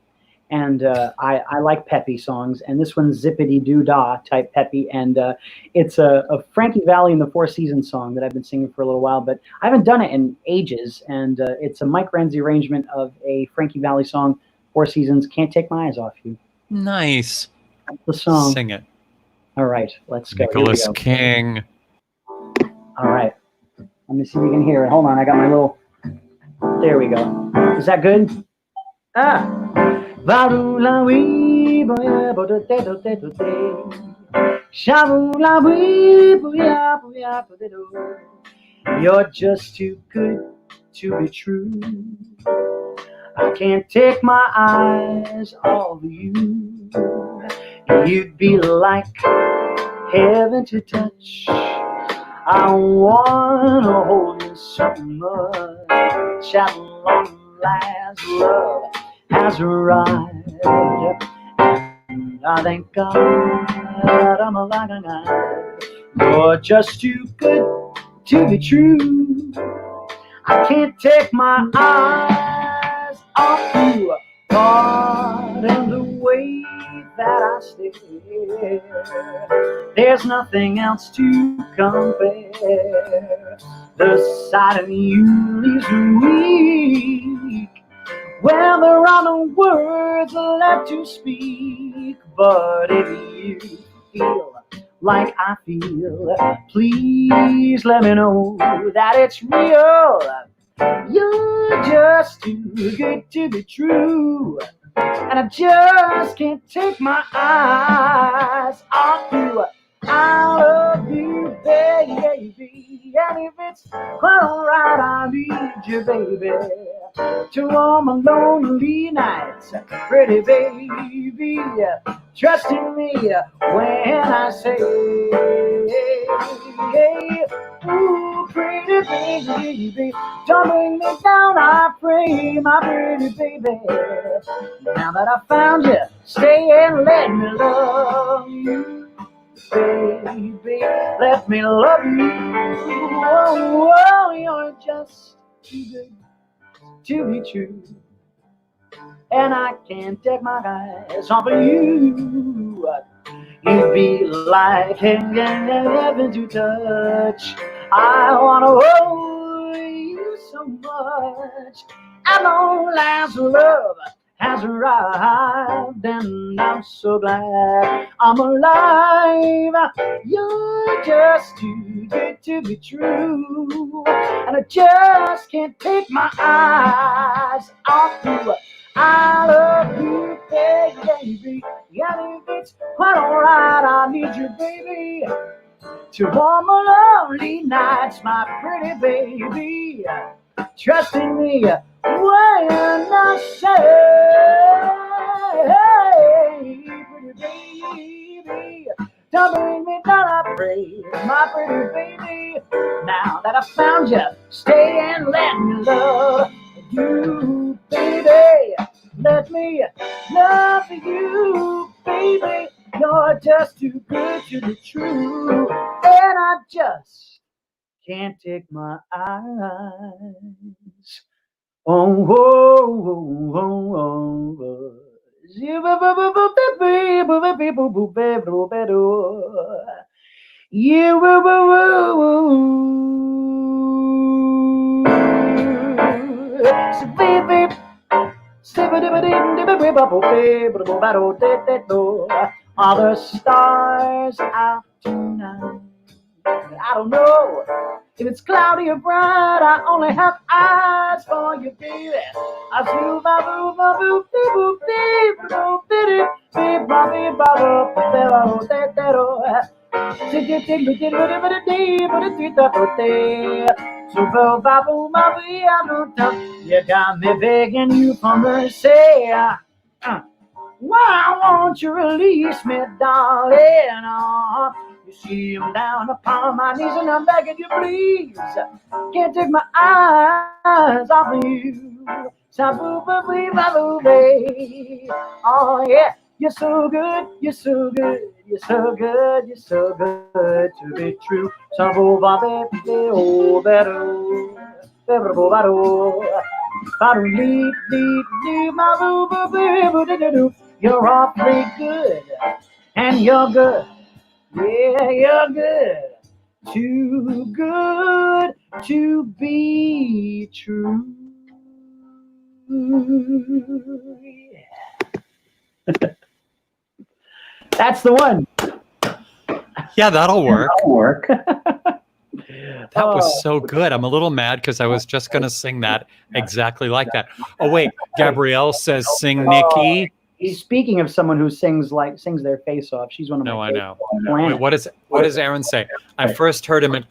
S6: and I like peppy songs. And this one's zippity doo dah type peppy, and it's a Frankie Valli and the Four Seasons song that I've been singing for a little while, but I haven't done it in ages. And it's a Mike Renzi arrangement of a Frankie Valli song, Four Seasons. Can't Take My Eyes Off You.
S2: Nice.
S6: That's the song.
S2: Sing it.
S6: All right, let's go.
S2: Nicolas King.
S6: All right. Let me see if you can hear it. Hold on, I got my little... There we go. Is that good? You're just too good to be true. I can't take my eyes off you. You'd be like heaven to touch. I wanna hold you so much. At long last, love has arrived, and I thank God that I'm alive. You're just too good to be true. I can't take my eyes off you. Pardon the way that I stare. There's nothing else to compare. The sight of you leaves me weak. Well, there are no words left to speak. But if you feel like I feel, please let me know that it's real. You're just too good to be true, and I just can't take my eyes off you. I love you, baby, and if it's quite alright, I need you, baby, to all my lonely nights. Pretty baby, trust in me when I say, ooh, pretty baby, don't bring me down, I pray, my pretty baby. Now that I found you, stay and let me love you. Baby, let me love you. Oh, you're just too good to be true, and I can't take my eyes off of you. You'd be like heaven to touch. I wanna hold you so much. At long last, love has arrived, and I'm so glad I'm alive. You're just too good to be true, and I just can't take my eyes off you. I love you, baby, and if it's quite alright, I need you, baby, to warm my lonely nights, my pretty baby. Trust in me when I say, hey, pretty baby, don't bring me down, I pray, my pretty baby. Now that I found you, stay and let me love you, baby. Let me love you, baby. You're just too good to be true, and I just can't take my eyes. Oh, oh, oh, oh, oh. So Are the stars out tonight? I don't know if it's cloudy or bright. I only have eyes for you, baby. I feel my boo, my boo, boo, boo, boo, boo, boo, boo, boo, you got me begging you for mercy. Why won't you release me, darling? You see I'm down upon my knees and I'm begging you, please. Can't take my eyes off of you. Oh yeah, you're so good, you're so good, you're so good, you're so good to be true. You're awfully good, and you're good. Yeah, you're good. Too good to be true. Yeah. That's the one.
S2: Yeah, that'll work.
S6: That'll work.
S2: That was so good. I'm a little mad because I was just going to sing that exactly like that. Oh, wait. Gabrielle says, sing Nikki.
S6: Speaking of someone who sings their face off, she's one of my
S2: No, I know.
S6: Wait,
S2: what does Aaron say? I first heard him at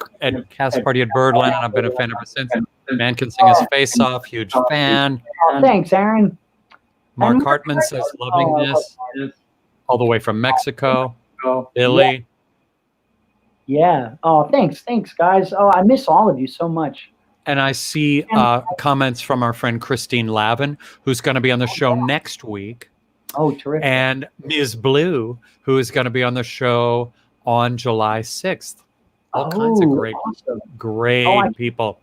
S2: Cast Party at Birdland, and I've been a fan ever since. Man can sing his face off. Huge fan.
S6: Oh, thanks, Aaron.
S2: Mark Hartman says, loving this. All the way from Mexico. Billy.
S6: Yeah. Oh, thanks, guys. Oh, I miss all of you so much.
S2: And I see comments from our friend Christine Lavin, who's going to be on the show next week.
S6: Oh, terrific.
S2: And Ms. Blue, who is going to be on the show on July 6th. All kinds of great people.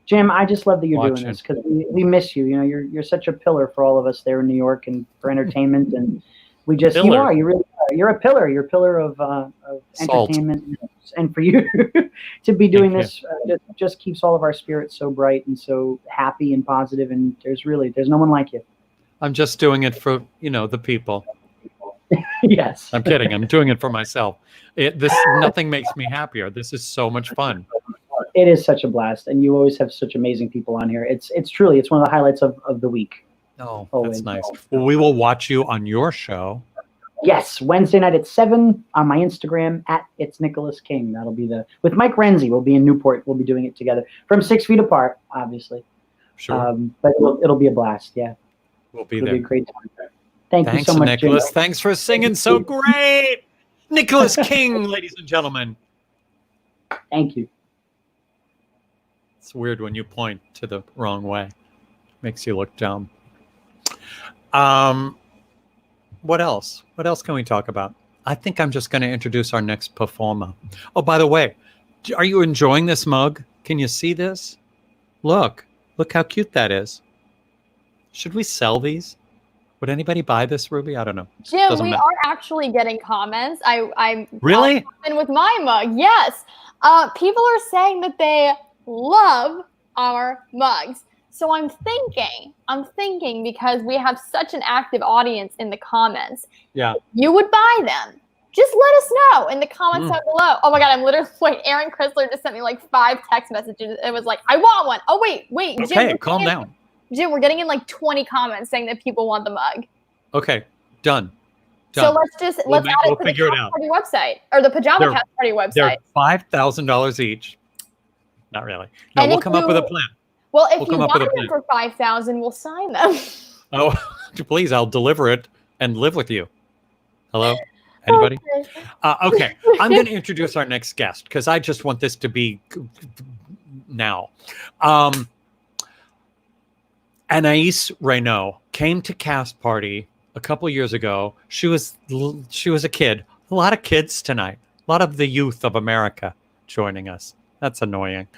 S6: Jim, I just love that you're doing this because we miss you. You know, you're such a pillar for all of us there in New York and for entertainment. And you really are. You're a pillar. You're a pillar of entertainment. And for you to be doing this just keeps all of our spirits so bright and so happy and positive. And there's no one like you.
S2: I'm just doing it for, the people.
S6: Yes.
S2: I'm kidding. I'm doing it for myself. Nothing makes me happier. This is so much fun.
S6: It is such a blast. And you always have such amazing people on here. It's truly one of the highlights of the week.
S2: Oh, always. That's nice. Well, we will watch you on your show.
S6: Yes, Wednesday night at 7 on my Instagram at It's Nicolas King. That'll be with Mike Renzi. We'll be in Newport. We'll be doing it together from 6 feet apart, obviously.
S2: Sure.
S6: But it'll be a blast. Yeah.
S2: We'll be
S6: it'll
S2: there.
S6: Be a great time. Thanks you so much,
S2: Nicolas.
S6: Jim.
S2: Thanks for singing so great. Nicolas King, ladies and gentlemen.
S6: Thank you.
S2: It's weird when you point to the wrong way. Makes you look dumb. What else? What else can we talk about? I think I'm just going to introduce our next performer. Oh, by the way, are you enjoying this mug? Can you see this? Look how cute that is. Should we sell these? Would anybody buy this, Ruby? I don't know.
S3: Jim, we are actually getting comments. I'm
S2: really
S3: in with my mug. Yes, people are saying that they love our mugs. So I'm thinking because we have such an active audience in the comments.
S2: Yeah.
S3: You would buy them. Just let us know in the comments down below. Oh my God, I'm literally Aaron Chrysler just sent me like 5 text messages. It was like, I want one. Oh wait,
S2: Jim.
S3: Okay,
S2: calm down.
S3: Jim, we're getting in like 20 comments saying that people want the mug.
S2: Okay, done.
S3: So let's add it to the Cast Party website or the Pajama Cast Party website.
S2: They're $5,000 each. Not really. No, we'll come up with a plan.
S3: Well, if you buy them for $5,000, we'll sign them.
S2: Oh, please! I'll deliver it and live with you. Hello, anybody? Okay, I'm going to introduce our next guest because I just want this to be now. Anais Reno came to Cast Party a couple years ago. She was a kid. A lot of kids tonight. A lot of the youth of America joining us. That's annoying.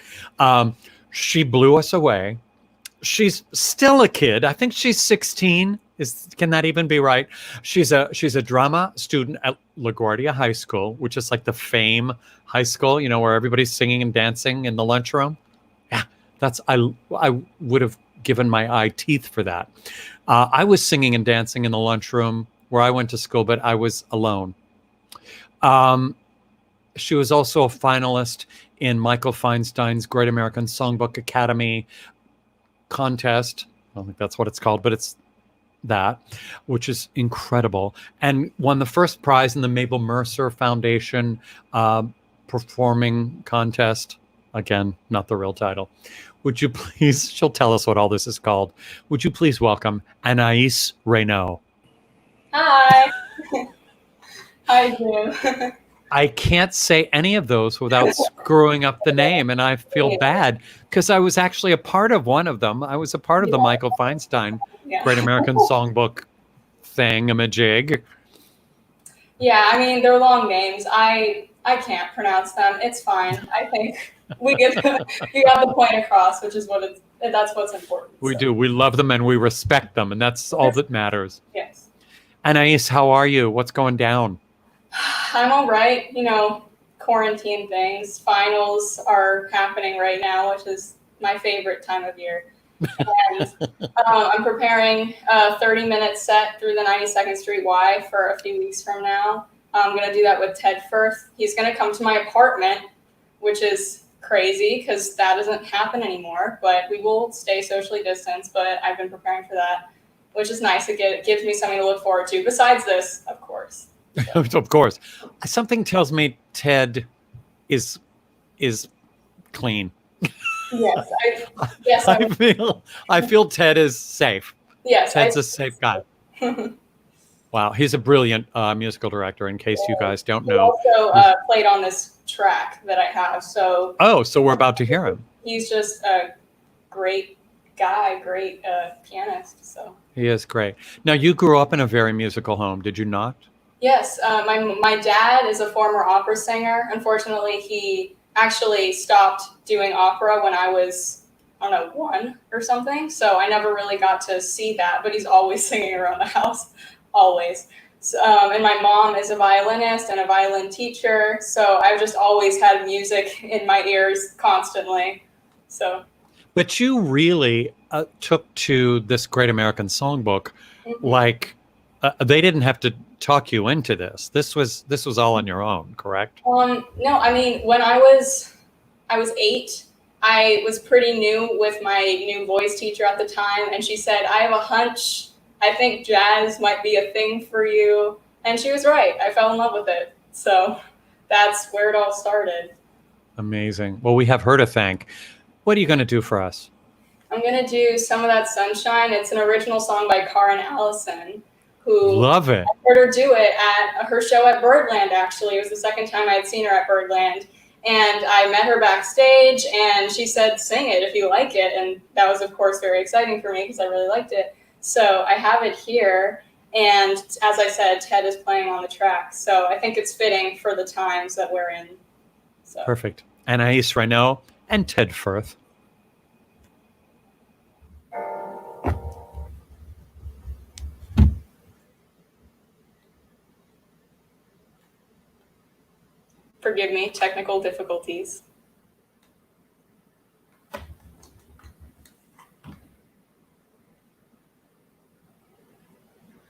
S2: She blew us away. She's still a kid. I think she's 16. Can that even be right? She's a drama student at LaGuardia High School, which is like the fame high school, where everybody's singing and dancing in the lunchroom. Yeah, I would have given my eye teeth for that. I was singing and dancing in the lunchroom where I went to school, but I was alone. She was also a finalist in Michael Feinstein's Great American Songbook Academy contest. I don't think that's what it's called, but it's that, which is incredible, and won the first prize in the Mabel Mercer Foundation performing contest. Again, not the real title. Would you please, she'll tell us what all this is called. Would you please welcome Anais Reno?
S7: Hi. Hi, Jim.
S2: I can't say any of those without screwing up the name, and I feel bad because I was actually a part of one of them. I was a part of the Michael Feinstein Great American Songbook thingamajig.
S7: Yeah, I mean, they're long names. I can't pronounce them. It's fine. I think you got the point across, which is that's what's important.
S2: We do. We love them and we respect them, and that's all that matters.
S7: Yes.
S2: Anais, how are you? What's going down?
S7: I'm all right. Quarantine things. Finals are happening right now, which is my favorite time of year. And I'm preparing a 30-minute set through the 92nd Street Y for a few weeks from now. I'm going to do that with Ted Firth. He's going to come to my apartment, which is crazy because that doesn't happen anymore, but we will stay socially distanced, but I've been preparing for that, which is nice. It gives me something to look forward to, besides this, of course.
S2: Of course. Something tells me Ted is clean.
S7: Yes.
S2: I feel Ted is safe.
S7: Yes.
S2: Ted's a safe guy. Wow, he's a brilliant musical director, in case you guys don't know.
S7: He also played on this track that I have. So
S2: we're about to hear him.
S7: He's just a great guy, great pianist. So
S2: he is great. Now, you grew up in a very musical home, did you not?
S7: Yes, my dad is a former opera singer. Unfortunately, he actually stopped doing opera when I was, 1 or something. So I never really got to see that, but he's always singing around the house, always. So, and my mom is a violinist and a violin teacher. So I've just always had music in my ears constantly. So.
S2: But you really took to this Great American Songbook like they didn't have to talk you into this. This was all on your own, correct?
S7: No, I mean, when I was 8, I was pretty new with my new voice teacher at the time, and she said, "I have a hunch. I think jazz might be a thing for you." And she was right. I fell in love with it. So that's where it all started.
S2: Amazing. Well, we have her to thank. What are you going to do for us?
S7: I'm going to do Some of That Sunshine. It's an original song by Karen Allison.
S2: Love it.
S7: I heard her do it at her show at Birdland, actually. It was the second time I had seen her at Birdland. And I met her backstage, and she said, "Sing it if you like it." And that was, of course, very exciting for me because I really liked it. So I have it here. And as I said, Ted is playing on the track. So I think it's fitting for the times that we're in. So.
S2: Perfect. Anais Reno and Ted Firth.
S7: Forgive me, technical difficulties.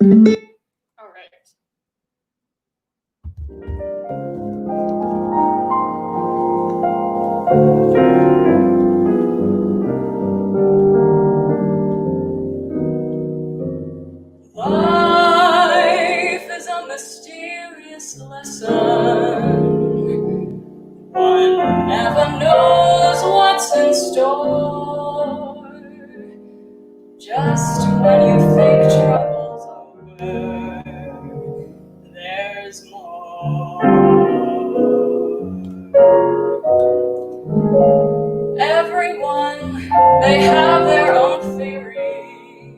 S7: All right. Life is a mysterious lesson. One never knows what's in store. Just when you think trouble's over, there's more. Everyone, they have their own theory.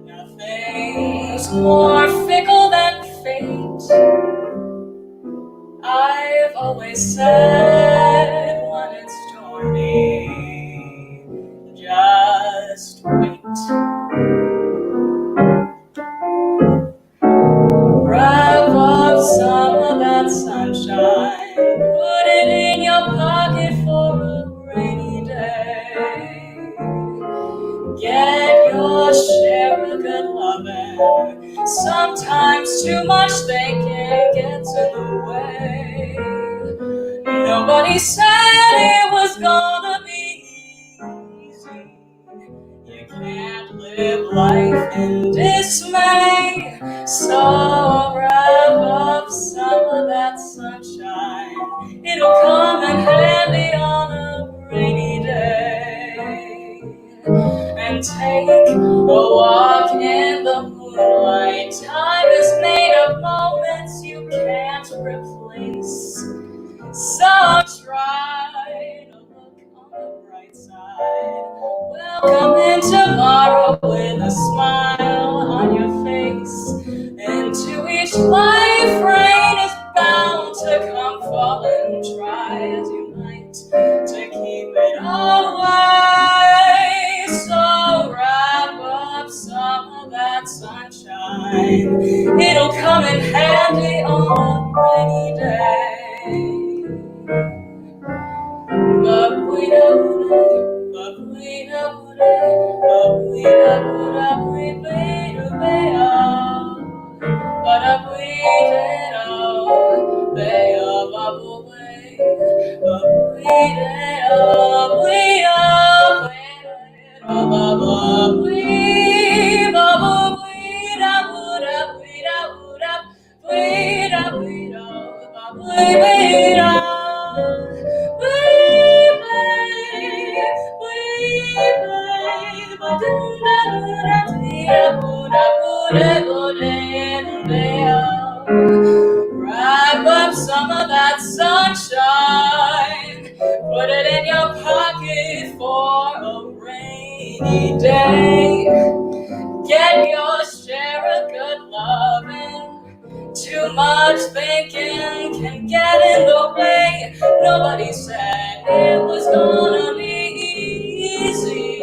S7: Nothing's more fickle than fate. I've always said when it's stormy, just wait. Rev up some of that sunshine, put it in your pocket for a rainy day. Sometimes too much thinking gets in the way. Nobody said it was gonna be easy. You can't live life in dismay. So wrap up some of that sunshine. It'll come in handy on a rainy day. And take a walk in the moonlight. Time is made of moments you can't replace. So try to look on the bright side. Welcome in tomorrow with a smile on your face. Into each life, rain is bound to come falling. Try as you might to keep it away. So wrap up some of that sunshine. It'll come in handy on a rainy day. Wrap up some of that sunshine. Put it in your pocket for a rainy day. Get your share of good loving. Too much thinking can get in the way. Nobody said it was gonna be easy.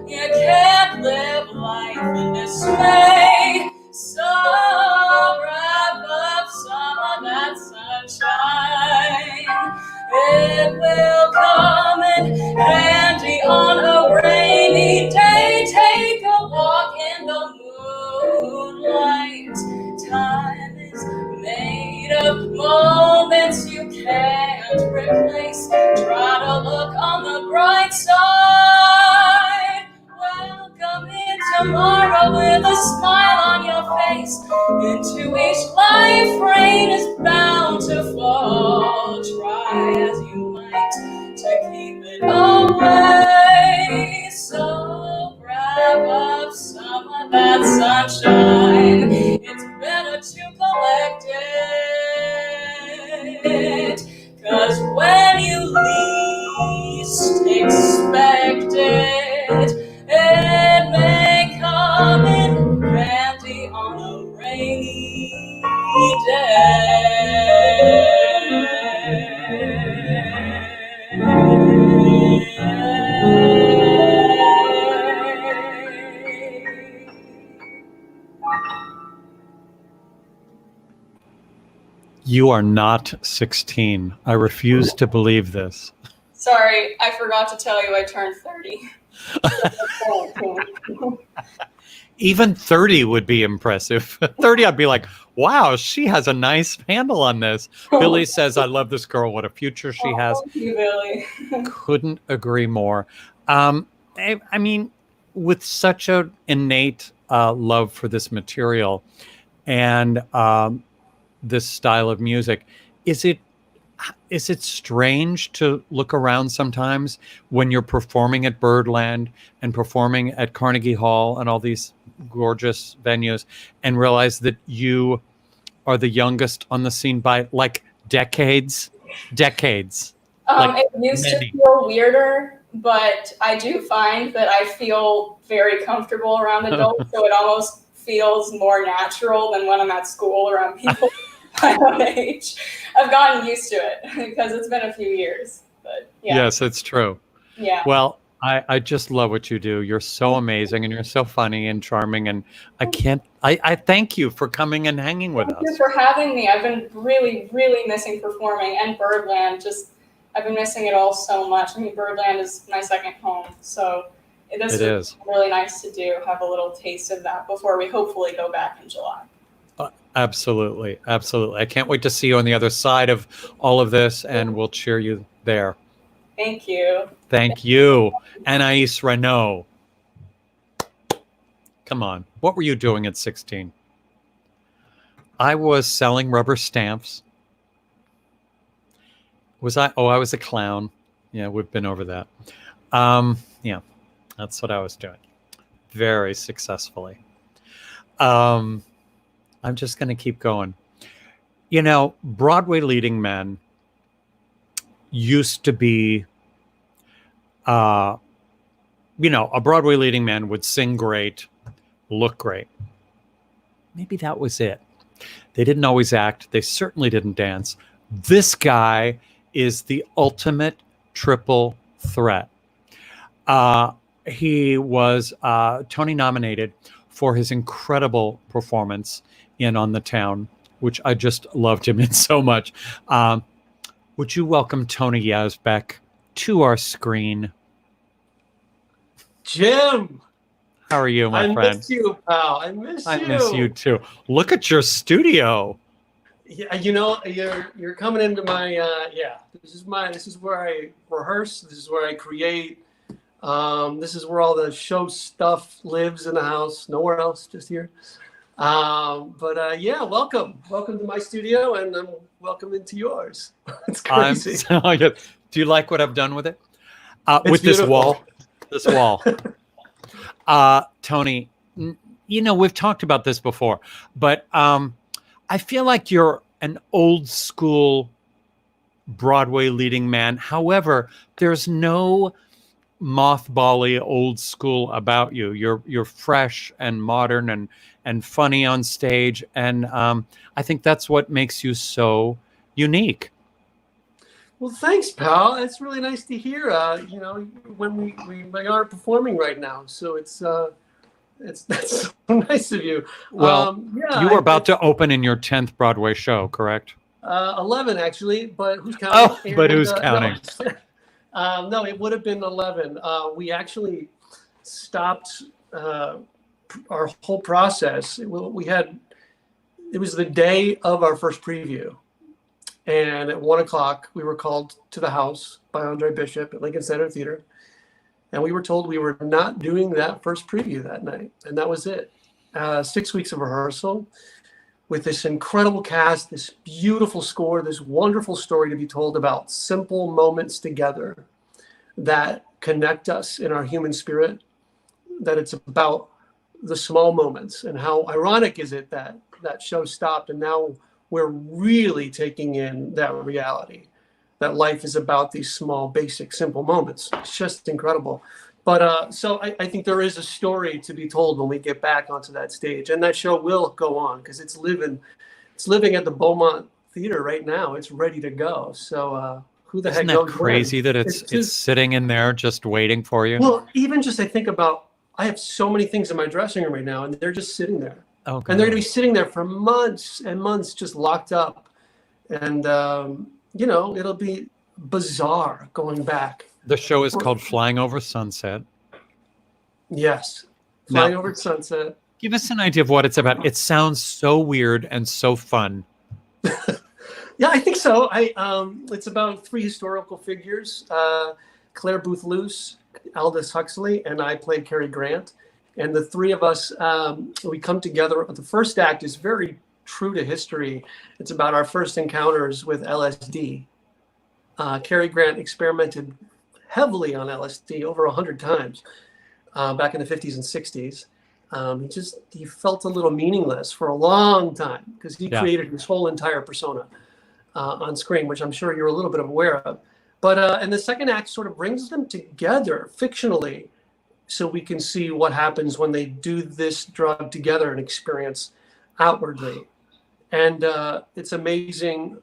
S7: You can't live life in dismay. So wrap up some of that sunshine. It will come in handy on a rainy day. Take a walk in the moonlight. Time is made of moments you can't replace. Try to look on the bright side. Welcome in tomorrow with a smile on your face. Into each life, rain is bound to fall. Try as you might to keep it away. So wrap up some of that sunshine. It's better to collect it. 'Cause when you least expect it, it may come in handy on a rainy day.
S2: You are not 16. I refuse to believe this.
S7: Sorry, I forgot to tell you I turned 30.
S2: Even 30 would be impressive. 30, I'd be like, wow, she has a nice handle on this. Billy says, I love this girl. What a future she has.
S7: Thank you, Billy.
S2: Couldn't agree more. I mean, with such an innate love for this material and this style of music, is it strange to look around sometimes when you're performing at Birdland and performing at Carnegie Hall and all these gorgeous venues and realize that you are the youngest on the scene by like decades? Like
S7: it used to feel weirder, but I do find that I feel very comfortable around adults, so it almost feels more natural than when I'm at school around people my own age. I've gotten used to it because it's been a few years. But yeah.
S2: Yes, it's true.
S7: Yeah.
S2: Well, I just love what you do. You're so amazing and you're so funny and charming. And I thank you for coming and hanging with us.
S7: Thank you for having me. I've been really, really missing performing, and Birdland. I've been missing it all so much. I mean, Birdland is my second home. So This is really nice to do, have a little taste of that before we hopefully go back in July.
S2: Absolutely. Absolutely. I can't wait to see you on the other side of all of this, and we'll cheer you there.
S7: Thank you.
S2: Thank you. Anais Reno. Come on. What were you doing at 16? I was selling rubber stamps. Was I? Oh, I was a clown. Yeah, we've been over that. Yeah, that's what I was doing. Very successfully. I'm just going to keep going. You know, Broadway leading men used to be, a Broadway leading man would sing great, look great. Maybe that was it. They didn't always act. They certainly didn't dance. This guy is the ultimate triple threat. He was Tony nominated for his incredible performance in On the Town, which I just loved him in so much. Would you welcome Tony Yazbeck to our screen?
S8: Jim!
S2: How are you, my friend?
S8: I miss you, pal. I miss
S2: you too. Look at your studio.
S8: Yeah, you're coming into my This is where I rehearse. This is where I create. This is where all the show stuff lives in the house. Nowhere else, just here. Welcome to my studio, and welcome into yours. It's crazy.
S2: Do you like what I've done with it? With
S8: beautiful.
S2: This wall. Tony, we've talked about this before, but I feel like you're an old school Broadway leading man. However, there's no mothbally old school about you. You're fresh and modern and funny on stage, and I think that's what makes you so unique.
S8: Well, thanks, pal. It's really nice to hear. When we are performing right now, so that's so nice of you.
S2: Well, you were about to open in your 10th Broadway show, correct?
S8: 11 actually, but who's counting?
S2: Oh, but who's counting?
S8: No, it would have been 11. We actually stopped our whole process. It was the day of our first preview. And at 1:00, we were called to the house by Andre Bishop at Lincoln Center Theater. And we were told we were not doing that first preview that night. And that was it. 6 weeks of rehearsal with this incredible cast, this beautiful score, this wonderful story to be told about simple moments together that connect us in our human spirit, that it's about the small moments. And how ironic is it that that show stopped and now we're really taking in that reality, that life is about these small, basic, simple moments. It's just incredible. But so I think there is a story to be told when we get back onto that stage, and that show will go on because it's living at the Beaumont Theater right now. It's ready to go. So who the
S2: Isn't
S8: heck knows?
S2: that crazy that it's sitting in there just waiting for you?
S8: Well, even just I think about, I have so many things in my dressing room right now, and they're just sitting there.
S2: Oh,
S8: and they're going to be sitting there for months and months, just locked up. And, it'll be bizarre going back.
S2: The show is called Flying Over Sunset.
S8: Yes. Flying Over Sunset.
S2: Give us an idea of what it's about. It sounds so weird and so fun.
S8: Yeah, I think so. It's about three historical figures, Claire Booth Luce, Aldous Huxley, and I played Cary Grant. And the three of us, we come together. The first act is very true to history. It's about our first encounters with LSD. Cary Grant experimented heavily on LSD over 100 times back in the 50s and 60s. He felt a little meaningless for a long time because he created his whole entire persona on screen, which I'm sure you're a little bit aware of. But and the second act sort of brings them together fictionally, so we can see what happens when they do this drug together and experience outwardly. And it's amazing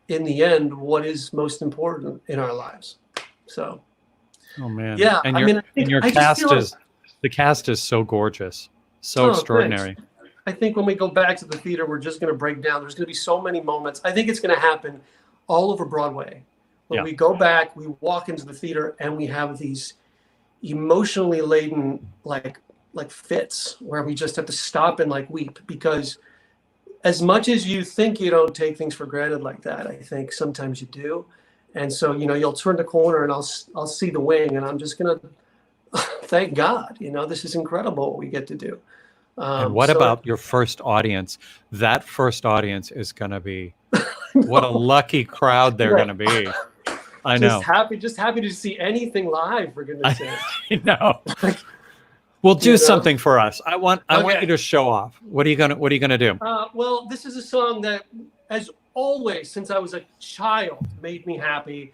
S8: in the end what is most important in our lives. So,
S2: oh man,
S8: yeah.
S2: And your the cast is so gorgeous, so extraordinary.
S8: Thanks. I think when we go back to the theater, we're just going to break down. There's going to be so many moments. I think it's going to happen all over Broadway. When we go back, we walk into the theater and we have these emotionally laden like fits where we just have to stop and like weep, because as much as you think you don't take things for granted like that, I think sometimes you do. And so, you know, you'll turn the corner and I'll see the wing, and I'm just gonna thank God, you know, this is incredible what we get to do.
S2: And what about your first audience? That first audience is going to be, what a lucky crowd they're going to be. I know.
S8: Just happy to see anything live, for goodness sake.
S2: I know. Well, do something for us. I want you to show off. What are you gonna do?
S8: Well, this is a song that, as always, since I was a child, made me happy.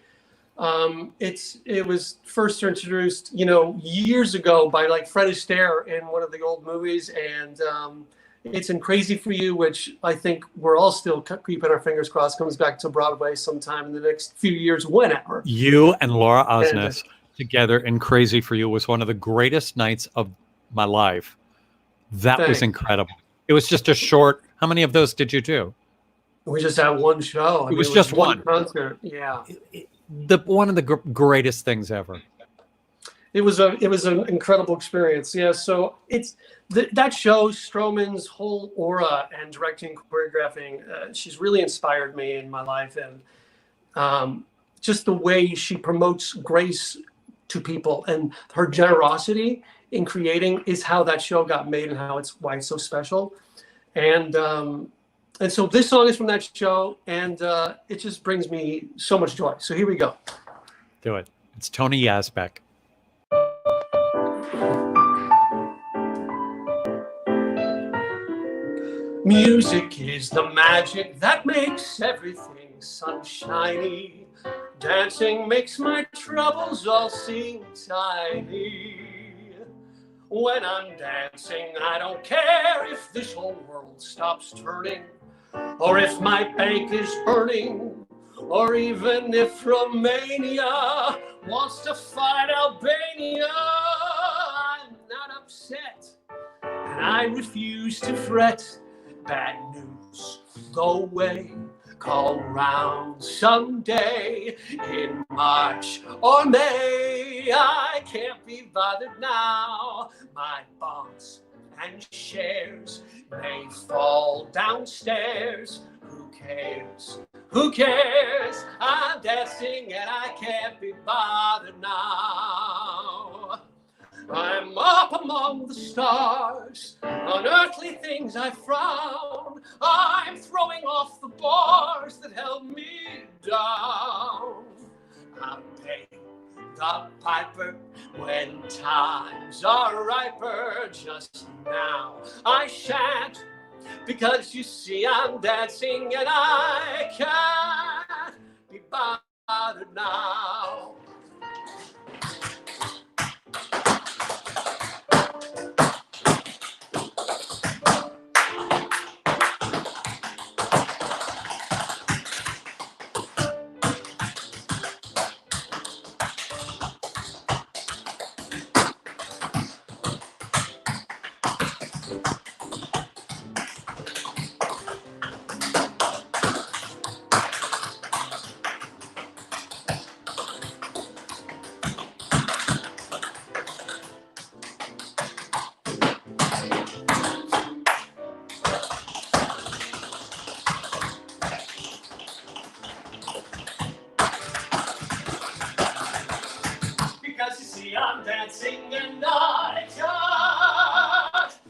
S8: It was first introduced, you know, years ago by like Fred Astaire in one of the old movies, and it's in Crazy for You, which I think we're all still keeping our fingers crossed comes back to Broadway sometime in the next few years, whenever.
S2: You and Laura Osnes together in Crazy for You was one of the greatest nights of my life. That was incredible. It was just a short. How many of those did you do?
S8: We just had one show.
S2: It was just one
S8: concert. Yeah.
S2: One of the greatest things ever.
S8: It was an incredible experience. Yeah. So it's that show, Stroman's whole aura and directing, choreographing. She's really inspired me in my life, and just the way she promotes grace to people and her generosity in creating is how that show got made and why it's so special. And so this song is from that show, and it just brings me so much joy. So here we go.
S2: Do it. It's Tony Yazbeck.
S8: Music is the magic that makes everything sunshiny. Dancing makes my troubles all seem tiny. When I'm dancing, I don't care if this whole world stops turning, or if my bank is burning, or even if Romania wants to fight Albania. I'm not upset, and I refuse to fret. Bad news, go away, call round someday in March or May. I can't be bothered now. My bonds and shares may fall downstairs. Who cares? Who cares? I'm dancing and I can't be bothered now. I'm up among the stars, on earthly things I frown. I'm throwing off the bars that held me down. I'll pay the piper when times are riper. Just now I shan't, because you see I'm dancing and I can't be bothered now. I'm dancing and I can't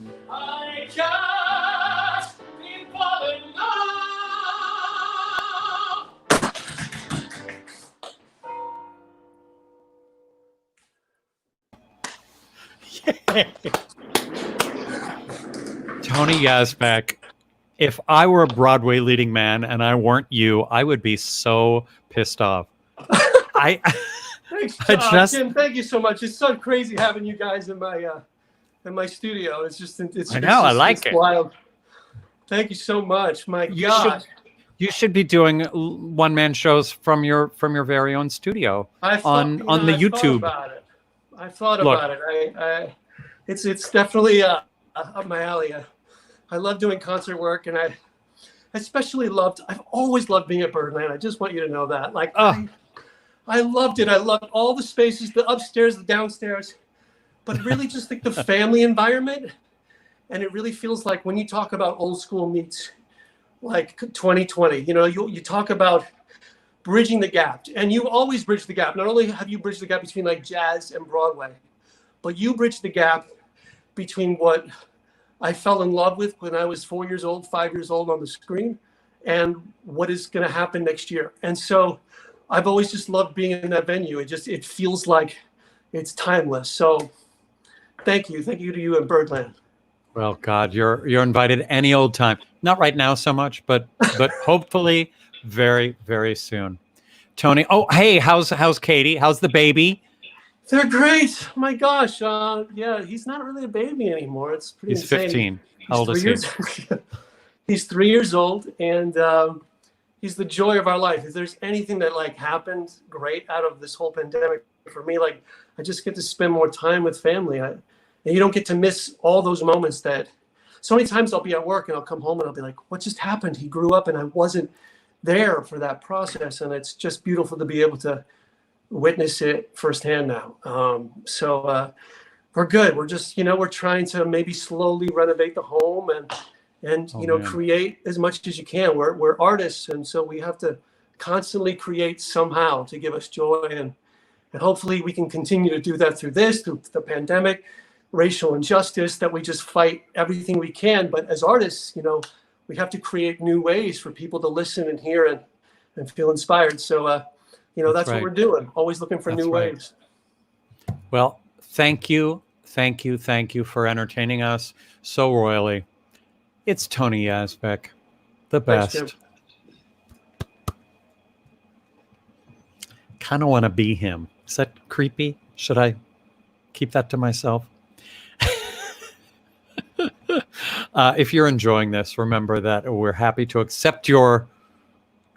S8: be bothered now.
S2: Tony Yazbeck. If I were a Broadway leading man and I weren't you, I would be so pissed off.
S8: Thanks, Jim. Thank you so much. It's so crazy having you guys in my studio.
S2: I like it.
S8: Wild. Thank you so much. My God.
S2: You should be doing one-man shows from your very own studio on the YouTube.
S8: I thought about it. It's definitely up my alley. I love doing concert work, and I've always loved being at Birdland. I just want you to know that. I loved it. I loved all the spaces, the upstairs, the downstairs. but really just like the family environment. And it really feels like when you talk about old school meets like 2020, you know, you talk about bridging the gap, and you always bridge the gap. Not only have you bridged the gap between like jazz and Broadway, but you bridge the gap between what I fell in love with when I was 4 years old, 5 years old on the screen, and what is going to happen next year. And so I've always just loved being in that venue. It feels like it's timeless. So thank you to you and Birdland.
S2: Well, God, you're invited any old time. Not right now so much, but hopefully very, very soon. Tony, oh hey, how's Katie? How's the baby?
S8: They're great. Oh my gosh, yeah, he's not really a baby anymore. It's pretty
S2: He's
S8: insane.
S2: 15. How old is he?
S8: He's 3 years old, and he's the joy of our life. If there's anything that like happened great out of this whole pandemic for me, like I just get to spend more time with family. And you don't get to miss all those moments that so many times I'll be at work and I'll come home and I'll be like, what just happened? He grew up and I wasn't there for that process. And it's just beautiful to be able to witness it firsthand now. So we're good. We're just, we're trying to maybe slowly renovate the home and create as much as you can. We're artists. And so we have to constantly create somehow to give us joy. And hopefully we can continue to do that through the pandemic, racial injustice, that we just fight everything we can. But as artists, we have to create new ways for people to listen and hear and feel inspired. So, that's
S2: right.
S8: what we're doing. Always looking for new ways.
S2: Well, thank you for entertaining us so royally. It's Tony Yazbeck, the best.
S8: Thanks,
S2: Kind of want to be him. Is that creepy? Should I keep that to myself? If you're enjoying this, remember that we're happy to accept your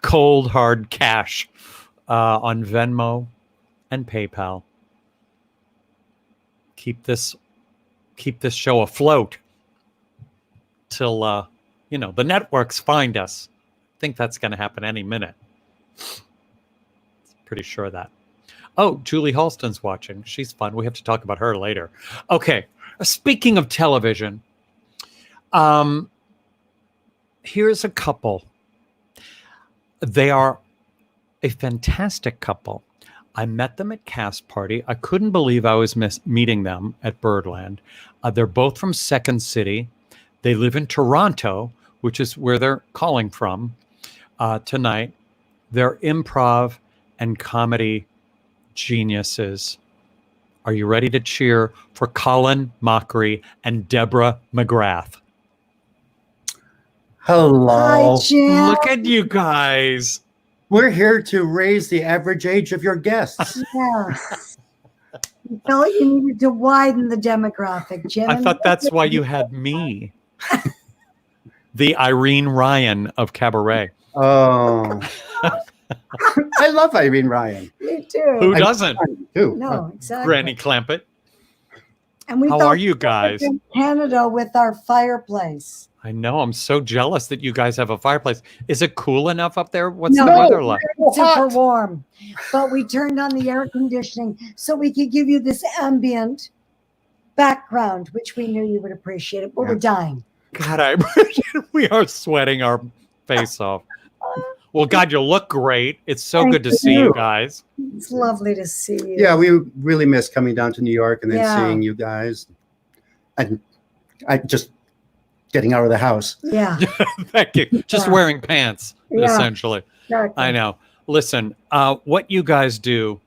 S2: cold, hard cash on Venmo and PayPal. Keep this show afloat till the networks find us. I think that's going to happen any minute. Pretty sure of that. Oh, Julie Halston's watching. She's fun. We have to talk about her later. Okay. Speaking of television, here's a couple. They are a fantastic couple. I met them at Cast Party. I couldn't believe I was meeting them at Birdland. They're both from Second City. They live in Toronto, which is where they're calling from tonight. They're improv and comedy geniuses. Are you ready to cheer for Colin, Mochrie, and Debra McGrath?
S9: Hello.
S10: Hi, Jim.
S2: Look at you guys.
S9: We're here to raise the average age of your guests.
S10: Yes. You felt you needed to widen the demographic, Jim.
S2: I thought that's why you had me. The Irene Ryan of Cabaret.
S9: Oh. I love Irene Ryan.
S10: Me too.
S2: Who doesn't?
S9: Too.
S10: No, exactly.
S2: Granny Clampett.
S10: And we
S2: How
S10: thought
S2: are you
S10: we were
S2: guys?
S10: in Canada with our fireplace.
S2: I know. I'm so jealous that you guys have a fireplace. Is it cool enough up there? What's
S10: No,
S2: the weather like?
S10: Super warm. But we turned on the air conditioning so we could give you this ambient background, which we knew you would appreciate it. But we're dying.
S2: God, we are sweating our face off. Well, God, you look great. It's so
S10: Thank
S2: good to see you guys.
S10: It's lovely to see you.
S9: Yeah, we really miss coming down to New York and then
S10: Yeah.
S9: seeing you guys. And I just getting out of the house.
S10: Yeah.
S2: Thank you. Just
S10: Yeah.
S2: wearing pants,
S10: Yeah.
S2: essentially.
S10: Exactly.
S2: I know. Listen, what you guys do,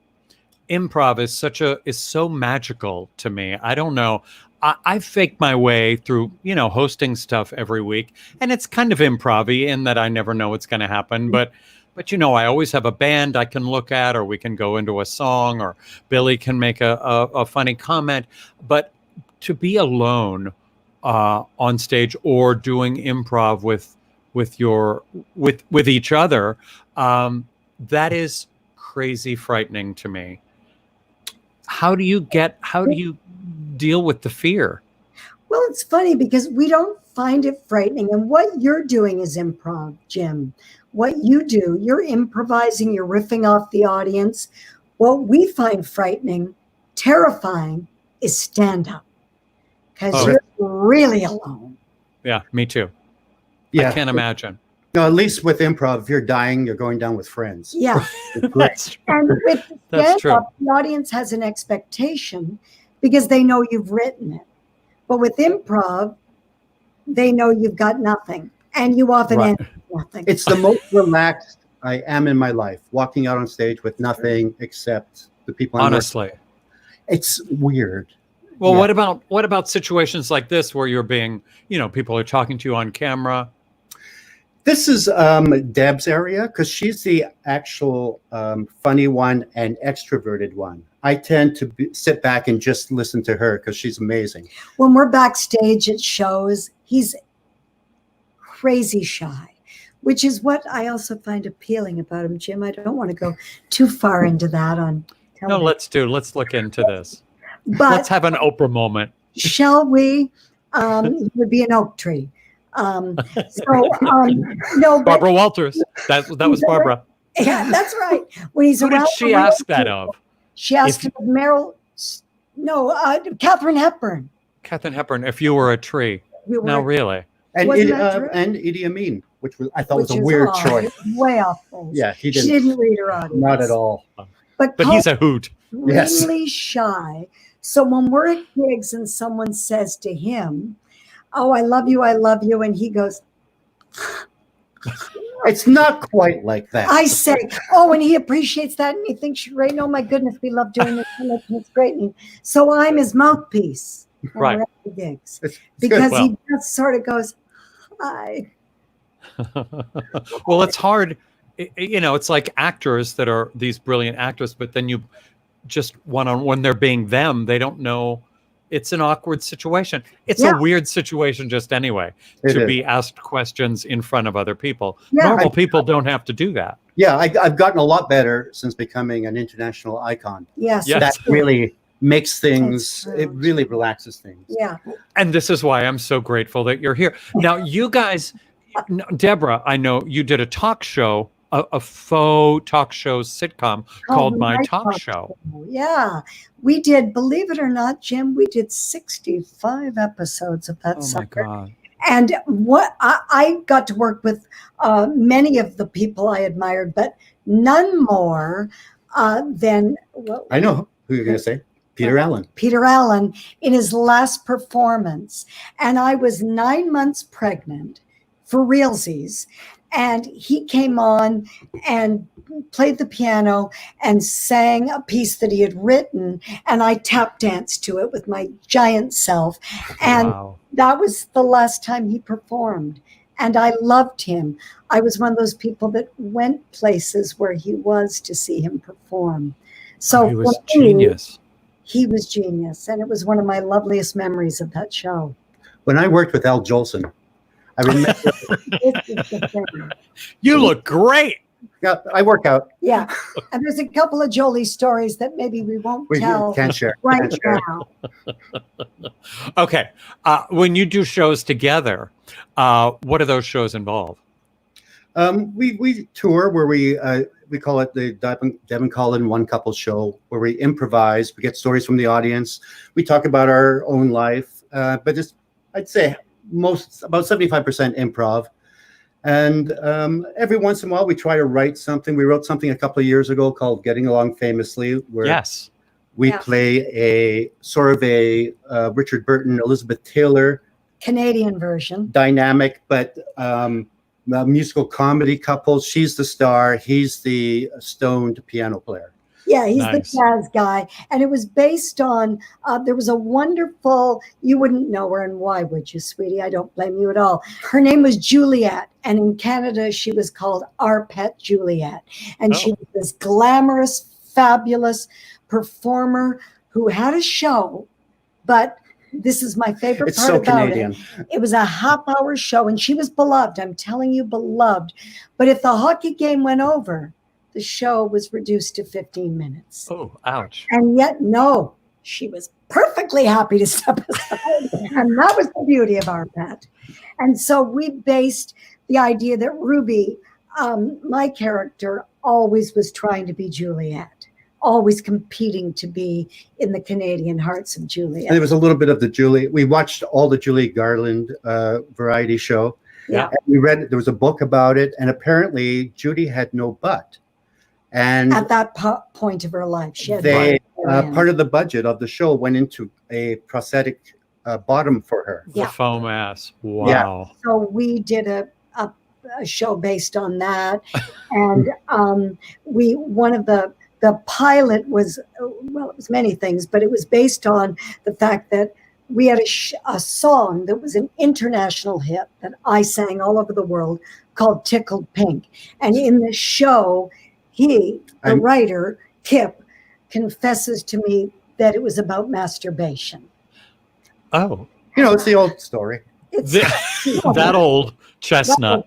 S2: improv is so magical to me. I don't know. I fake my way through, hosting stuff every week, and it's kind of improv-y in that I never know what's going to happen. But I always have a band I can look at, or we can go into a song, or Billy can make a funny comment. But to be alone on stage or doing improv with each other, that is crazy frightening to me. How do you deal with the fear?
S10: Well, it's funny because we don't find it frightening. And what you're doing is improv, Jim. What you do, you're improvising, you're riffing off the audience. What we find frightening, terrifying, is stand up because
S2: Oh.
S10: you're really alone.
S2: Yeah, me too.
S9: Yeah.
S2: I can't imagine.
S9: No, at least with improv, if you're dying, you're going down with friends.
S10: Yeah.
S9: It's great.
S2: That's true.
S10: And with
S2: That's
S10: stand up, the audience has an expectation because they know you've written it. But with improv, they know you've got nothing. And you often
S9: Right.
S10: end with nothing.
S9: It's the most relaxed I am in my life, walking out on stage with nothing except the people I'm
S2: Honestly.
S9: working with. It's weird.
S2: Well,
S9: Yeah.
S2: what about situations like this where you're being, people are talking to you on camera?
S9: This is Deb's area because she's the actual funny one and extroverted one. I tend to sit back and just listen to her because she's amazing.
S10: When we're backstage at shows, he's crazy shy, which is what I also find appealing about him, Jim. I don't want to go too far into that on
S2: No,
S10: television.
S2: let's look into this.
S10: But
S2: Let's have an Oprah moment.
S10: shall we? He would be an oak tree. No, but
S2: Barbara Walters. That was Barbara.
S10: yeah, that's right. When he's
S2: Who did
S10: around
S2: she
S10: the
S2: ask
S10: room,
S2: that of?
S10: She asked
S2: If-
S10: him of Meryl. No, Katharine Hepburn.
S2: Katharine Hepburn, if you were a tree.
S10: We were,
S2: No, really.
S9: And
S10: Wasn't that true?
S9: and Idi Amin, which I thought was
S10: which
S9: a
S10: is
S9: weird
S10: odd.
S9: choice.
S10: Way off base.
S9: Yeah, he
S10: She
S9: didn't.
S10: didn't read her audience.
S9: Not at all.
S10: But
S2: But he's a hoot.
S9: Yes.
S10: really shy. So when we're at gigs and someone says to him, "Oh, I love you," and he goes,
S9: It's not quite like that.
S10: I say, "Oh," and he appreciates that, and he thinks you're right. Oh my goodness, we love doing this, and it's great. And so I'm his mouthpiece when
S2: Right.
S10: we're at the gigs
S9: It's
S10: because
S2: Well.
S10: he just sort of goes, "Hi."
S2: Well, it's hard. It's like actors that are these brilliant actors, but then you just when they're being them, they don't know. It's an awkward situation. It's
S10: Yeah.
S2: a weird situation just anyway
S9: It
S2: to
S9: is.
S2: be asked questions in front of other people.
S10: Yeah.
S2: Normal people don't have to do that.
S9: Yeah, I've gotten a lot better since becoming an international icon.
S10: Yes.
S2: Yes.
S9: That really makes things,
S10: That's
S9: it
S10: true.
S9: really relaxes things.
S10: Yeah.
S2: And this is why I'm so grateful that you're here. Now, you guys, Debra, I know you did a talk show, a faux talk show sitcom called My Talk Show.
S10: Yeah. We did, believe it or not, Jim, we did 65 episodes of that
S2: Oh my
S10: sucker.
S2: God.
S10: And what I got to work with many of the people I admired, but none more than
S9: I know who you're going to say. Peter Allen.
S10: Peter Allen in his last performance. And I was 9 months pregnant for realsies. And he came on and played the piano and sang a piece that he had written. And I tap danced to it with my giant self. And
S2: Wow.
S10: that was the last time he performed. And I loved him. I was one of those people that went places where he was to see him perform. So
S2: He was
S10: for me,
S2: genius.
S10: he was genius. And it was one of my loveliest memories of that show.
S9: When I worked with Al Jolson, I remember,
S10: This is the thing.
S2: You look great.
S9: yeah, I work out.
S10: Yeah. And there's a couple of Jolie stories that maybe we won't
S9: We
S10: tell
S9: can't share.
S10: right
S9: Can't share.
S10: now.
S2: Okay. When you do shows together, what do those shows involve?
S9: We tour where we call it the Deb and Colin One Couple Show, where we improvise. We get stories from the audience. We talk about our own life, but it's, I'd say about 75% improv. And every once in a while, we try to write something. We wrote something a couple of years ago called Getting Along Famously, where
S2: Yes.
S9: we
S10: Yeah.
S9: play a sort of a Richard Burton, Elizabeth Taylor
S10: Canadian version.
S9: dynamic, but a musical comedy couple. She's the star. He's the stoned piano player.
S10: Yeah, he's
S2: Nice.
S10: the jazz guy. And it was based on, there was a wonderful, you wouldn't know her, and why would you, sweetie? I don't blame you at all. Her name was Juliet. And in Canada, she was called Our Pet Juliet. And she
S2: Oh.
S10: was this glamorous, fabulous performer who had a show. But this is my favorite
S9: It's
S10: part
S9: so
S10: about
S9: Canadian.
S10: it was a half-hour show, and she was beloved. I'm telling you, beloved. But if the hockey game went over, the show was reduced to 15 minutes.
S2: Oh, ouch.
S10: And yet, no, she was perfectly happy to step aside. And that was the beauty of Our Pet. And so we based the idea that Ruby, my character, always was trying to be Juliet. always competing to be in the Canadian Hearts of Julia.
S9: And there was a little bit of the Julie. We watched all the Julie Garland variety show.
S10: Yeah.
S9: And we read, there was a book about it, and apparently Judy had no butt. And
S10: At that point of her life, she had
S9: part of the budget of the show went into a prosthetic bottom for her.
S2: The foam ass. Wow.
S10: So we did a show based on that, and one of the pilot was, well, it was many things, but it was based on the fact that we had a song that was an international hit that I sang all over the world called Tickled Pink. And in the show, the writer, Kip, confesses to me that it was about masturbation.
S2: Oh.
S9: It's the old story.
S2: That old chestnut.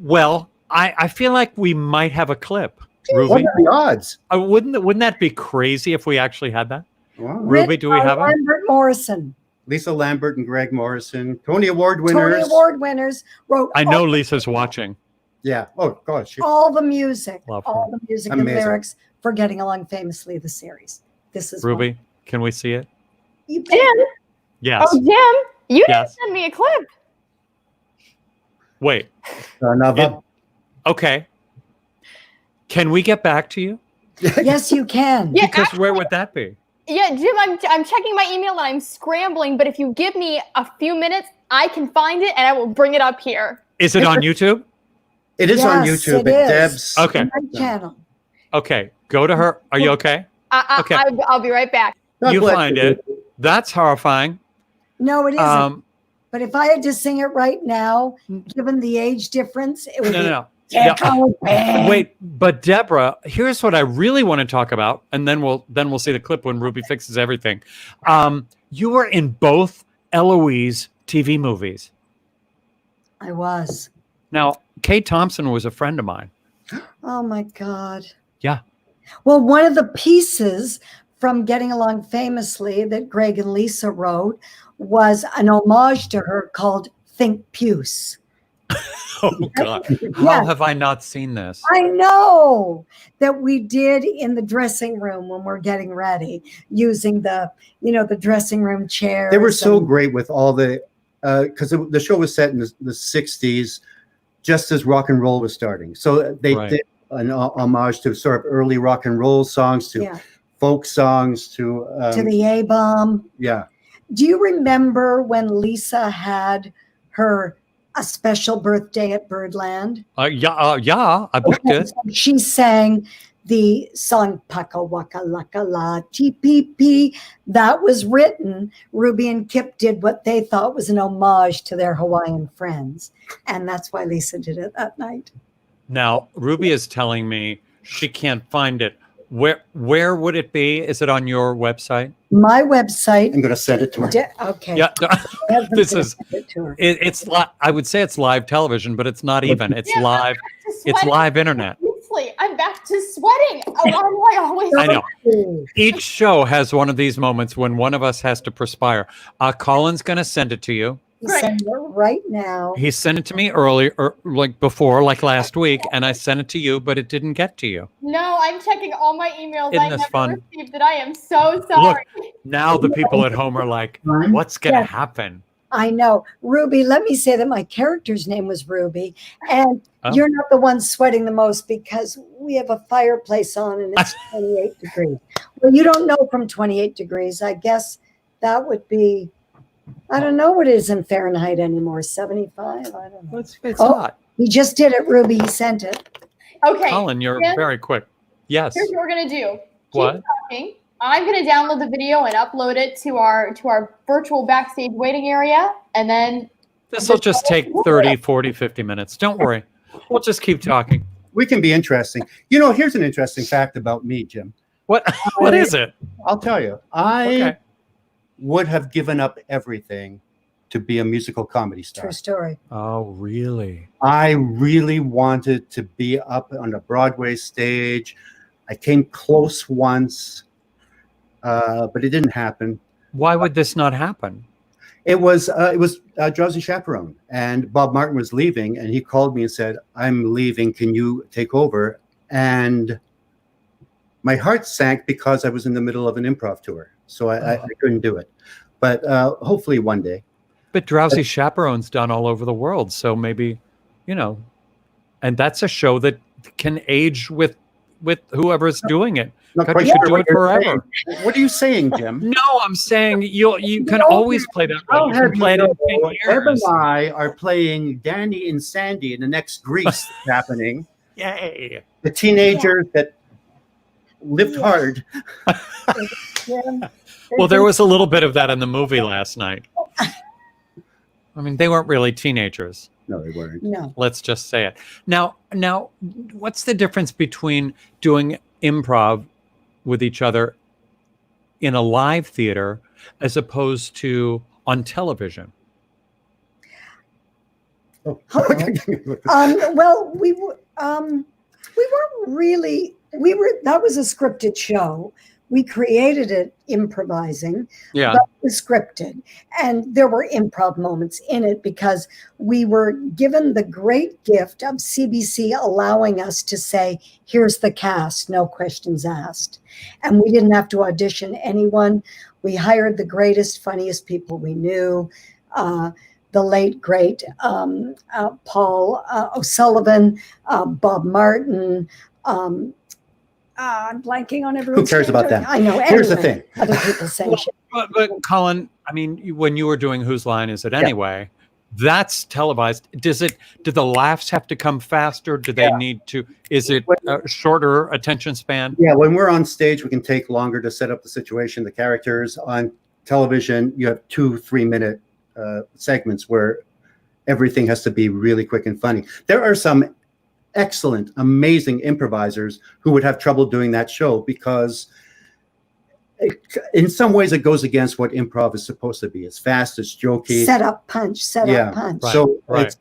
S2: Well, I feel like we might have a clip. Ruby,
S9: what are the odds?
S2: Wouldn't that be crazy if we actually had that?
S9: Wow.
S2: Ruby, do we have it?
S10: Lambert Morrison.
S9: Lisa Lambert and Greg Morrison, Tony Award winners.
S10: Wrote.
S2: I know Lisa's watching.
S9: Yeah. Oh gosh.
S10: All the music,
S2: Love her.
S10: all the music
S9: Amazing.
S10: and lyrics for Getting Along Famously, the series. This is
S2: Ruby,
S10: one.
S2: can we see it?
S10: You
S3: Jim.
S2: Yes.
S3: Oh, Jim, you didn't
S2: Yes.
S3: send me a clip.
S2: Wait. Okay. Can we get back to you?
S10: Yes, you can.
S3: Yeah,
S2: Because where would that be?
S3: Yeah, Jim, I'm checking my email and I'm scrambling, but if you give me a few minutes, I can find it and I will bring it up here.
S2: Is it on YouTube?
S9: It is on
S10: Yes,
S9: YouTube.
S10: it is.
S9: Deb's.
S2: Okay.
S10: My channel.
S2: Okay. Go to her. Are you okay? Okay.
S3: I'll be right back.
S9: God
S2: You
S9: bless
S2: find
S9: you.
S2: it. That's horrifying.
S10: No, it isn't.
S2: Um,
S10: But if I had to sing it right now, given the age difference, it would be
S2: no.
S10: Tickled Pink.
S2: Wait, but Debra, here's what I really want to talk about, and then we'll see the clip when Ruby fixes everything. You were in both Eloise TV movies.
S10: I was.
S2: Now, Kate Thompson was a friend of mine.
S10: Oh my God.
S2: Yeah.
S10: Well, one of the pieces from Getting Along Famously that Greg and Lisa wrote was an homage to her called Think Puce.
S2: Oh God! How
S10: Yes.
S2: have I not seen this?
S10: I know that we did in the dressing room when we're getting ready, using the dressing room chairs.
S9: They were so
S10: and-
S9: great with all the, because the show was set in the 60s, just as rock and roll was starting. So they
S2: Right.
S9: did an homage to sort of early rock and roll songs, to
S10: Yeah.
S9: folk songs, to
S10: the A-bomb.
S9: yeah.
S10: Do you remember when Lisa had a special birthday at Birdland?
S2: Yeah, I booked it.
S10: So she sang the song Paka Waka Laka La TPP. That was written. Ruby and Kip did what they thought was an homage to their Hawaiian friends. And that's why Lisa did it that night.
S2: Now, Ruby is telling me she can't find it. Where would it be? Is it on your website?
S10: My website.
S9: I'm going to send it to her.
S10: Okay.
S2: Yeah. This is
S10: Send it to her.
S2: it's I would say it's live television, but it's not even. It's
S3: Yeah,
S2: live.
S3: I'm
S2: It's live internet.
S3: Seriously, I'm back to sweating. Why do I always?
S2: I know. Each show has one of these moments when one of us has to perspire. Colin's going to send it to you.
S10: Send it right now.
S2: He sent it to me earlier, like last week, and I sent it to you, but it didn't get to you.
S3: No, I'm checking all my emails.
S2: Isn't
S3: I
S2: this
S3: never
S2: fun?
S3: received it. I am so sorry.
S2: Look, now the people at home are like, what's going to happen?
S10: I know. Ruby, let me say that my character's name was Ruby, and
S2: Oh.
S10: you're not the one sweating the most because we have a fireplace on and it's 28 degrees. Well, you don't know from 28 degrees. I guess that would be, I don't know what it is in Fahrenheit anymore, 75? I don't know.
S2: It's
S10: Oh.
S2: hot.
S10: He just did it, Ruby. He sent it.
S3: Okay.
S2: Colin, you're
S3: Jen,
S2: very quick. Yes.
S3: Here's what we're gonna do. Keep
S2: What?
S3: talking. I'm gonna download the video and upload it to our virtual backstage waiting area, and then
S2: This will just take 30, 40, 50 minutes. Don't worry. We'll just keep talking.
S9: We can be interesting. Here's an interesting fact about me, Jim.
S2: What is it?
S9: I'll tell you. I
S2: Okay.
S9: would have given up everything to be a musical comedy star.
S10: True story.
S2: Oh, really?
S9: I really wanted to be up on a Broadway stage. I came close once, but it didn't happen.
S2: Why would this not happen?
S9: It was Drowsy Chaperone, and Bob Martin was leaving, and he called me and said, "I'm leaving. Can you take over?" And my heart sank because I was in the middle of an improv tour, so I couldn't do it. But hopefully one day.
S2: But Drowsy Chaperone's done all over the world, so maybe, and that's a show that can age with whoever's doing it. God, you should do it forever.
S9: What are you saying, Jim?
S2: No, I'm saying you can always play that role. You can play it in 10
S9: Deb and
S2: years.
S9: I are playing Danny and Sandy in the next Grease that's happening.
S2: Yay.
S9: The teenagers that lived hard.
S2: Well, there was a little bit of that in the movie last night. I mean, they weren't really teenagers.
S9: No, they weren't.
S10: No.
S2: Let's just say it. Now, what's the difference between doing improv with each other in a live theater as opposed to on television?
S9: Oh.
S10: Well, we weren't really. That was a scripted show. We created it improvising,
S2: Yeah.
S10: but it was scripted. And there were improv moments in it because we were given the great gift of CBC allowing us to say, here's the cast, no questions asked. And we didn't have to audition anyone. We hired the greatest, funniest people we knew. The late, great Paul O'Sullivan, Bob Martin, I'm blanking on everyone.
S9: Who cares about them?
S10: I know.
S9: Here's the
S10: anyway,
S9: thing.
S10: Other people say shit.
S2: But Colin, I mean, when you were doing Whose Line Is It Anyway, that's televised. Do the laughs have to come faster? Do they need to? Is it a shorter attention span?
S9: Yeah, when we're on stage, we can take longer to set up the situation, the characters. On television, you have 2-3 minute segments where everything has to be really quick and funny. There are some excellent, amazing improvisers who would have trouble doing that show because in some ways it goes against what improv is supposed to be. It's fast, it's jokey.
S10: Set up, punch, set up, punch.
S2: Right,
S9: So
S2: right.
S9: it's,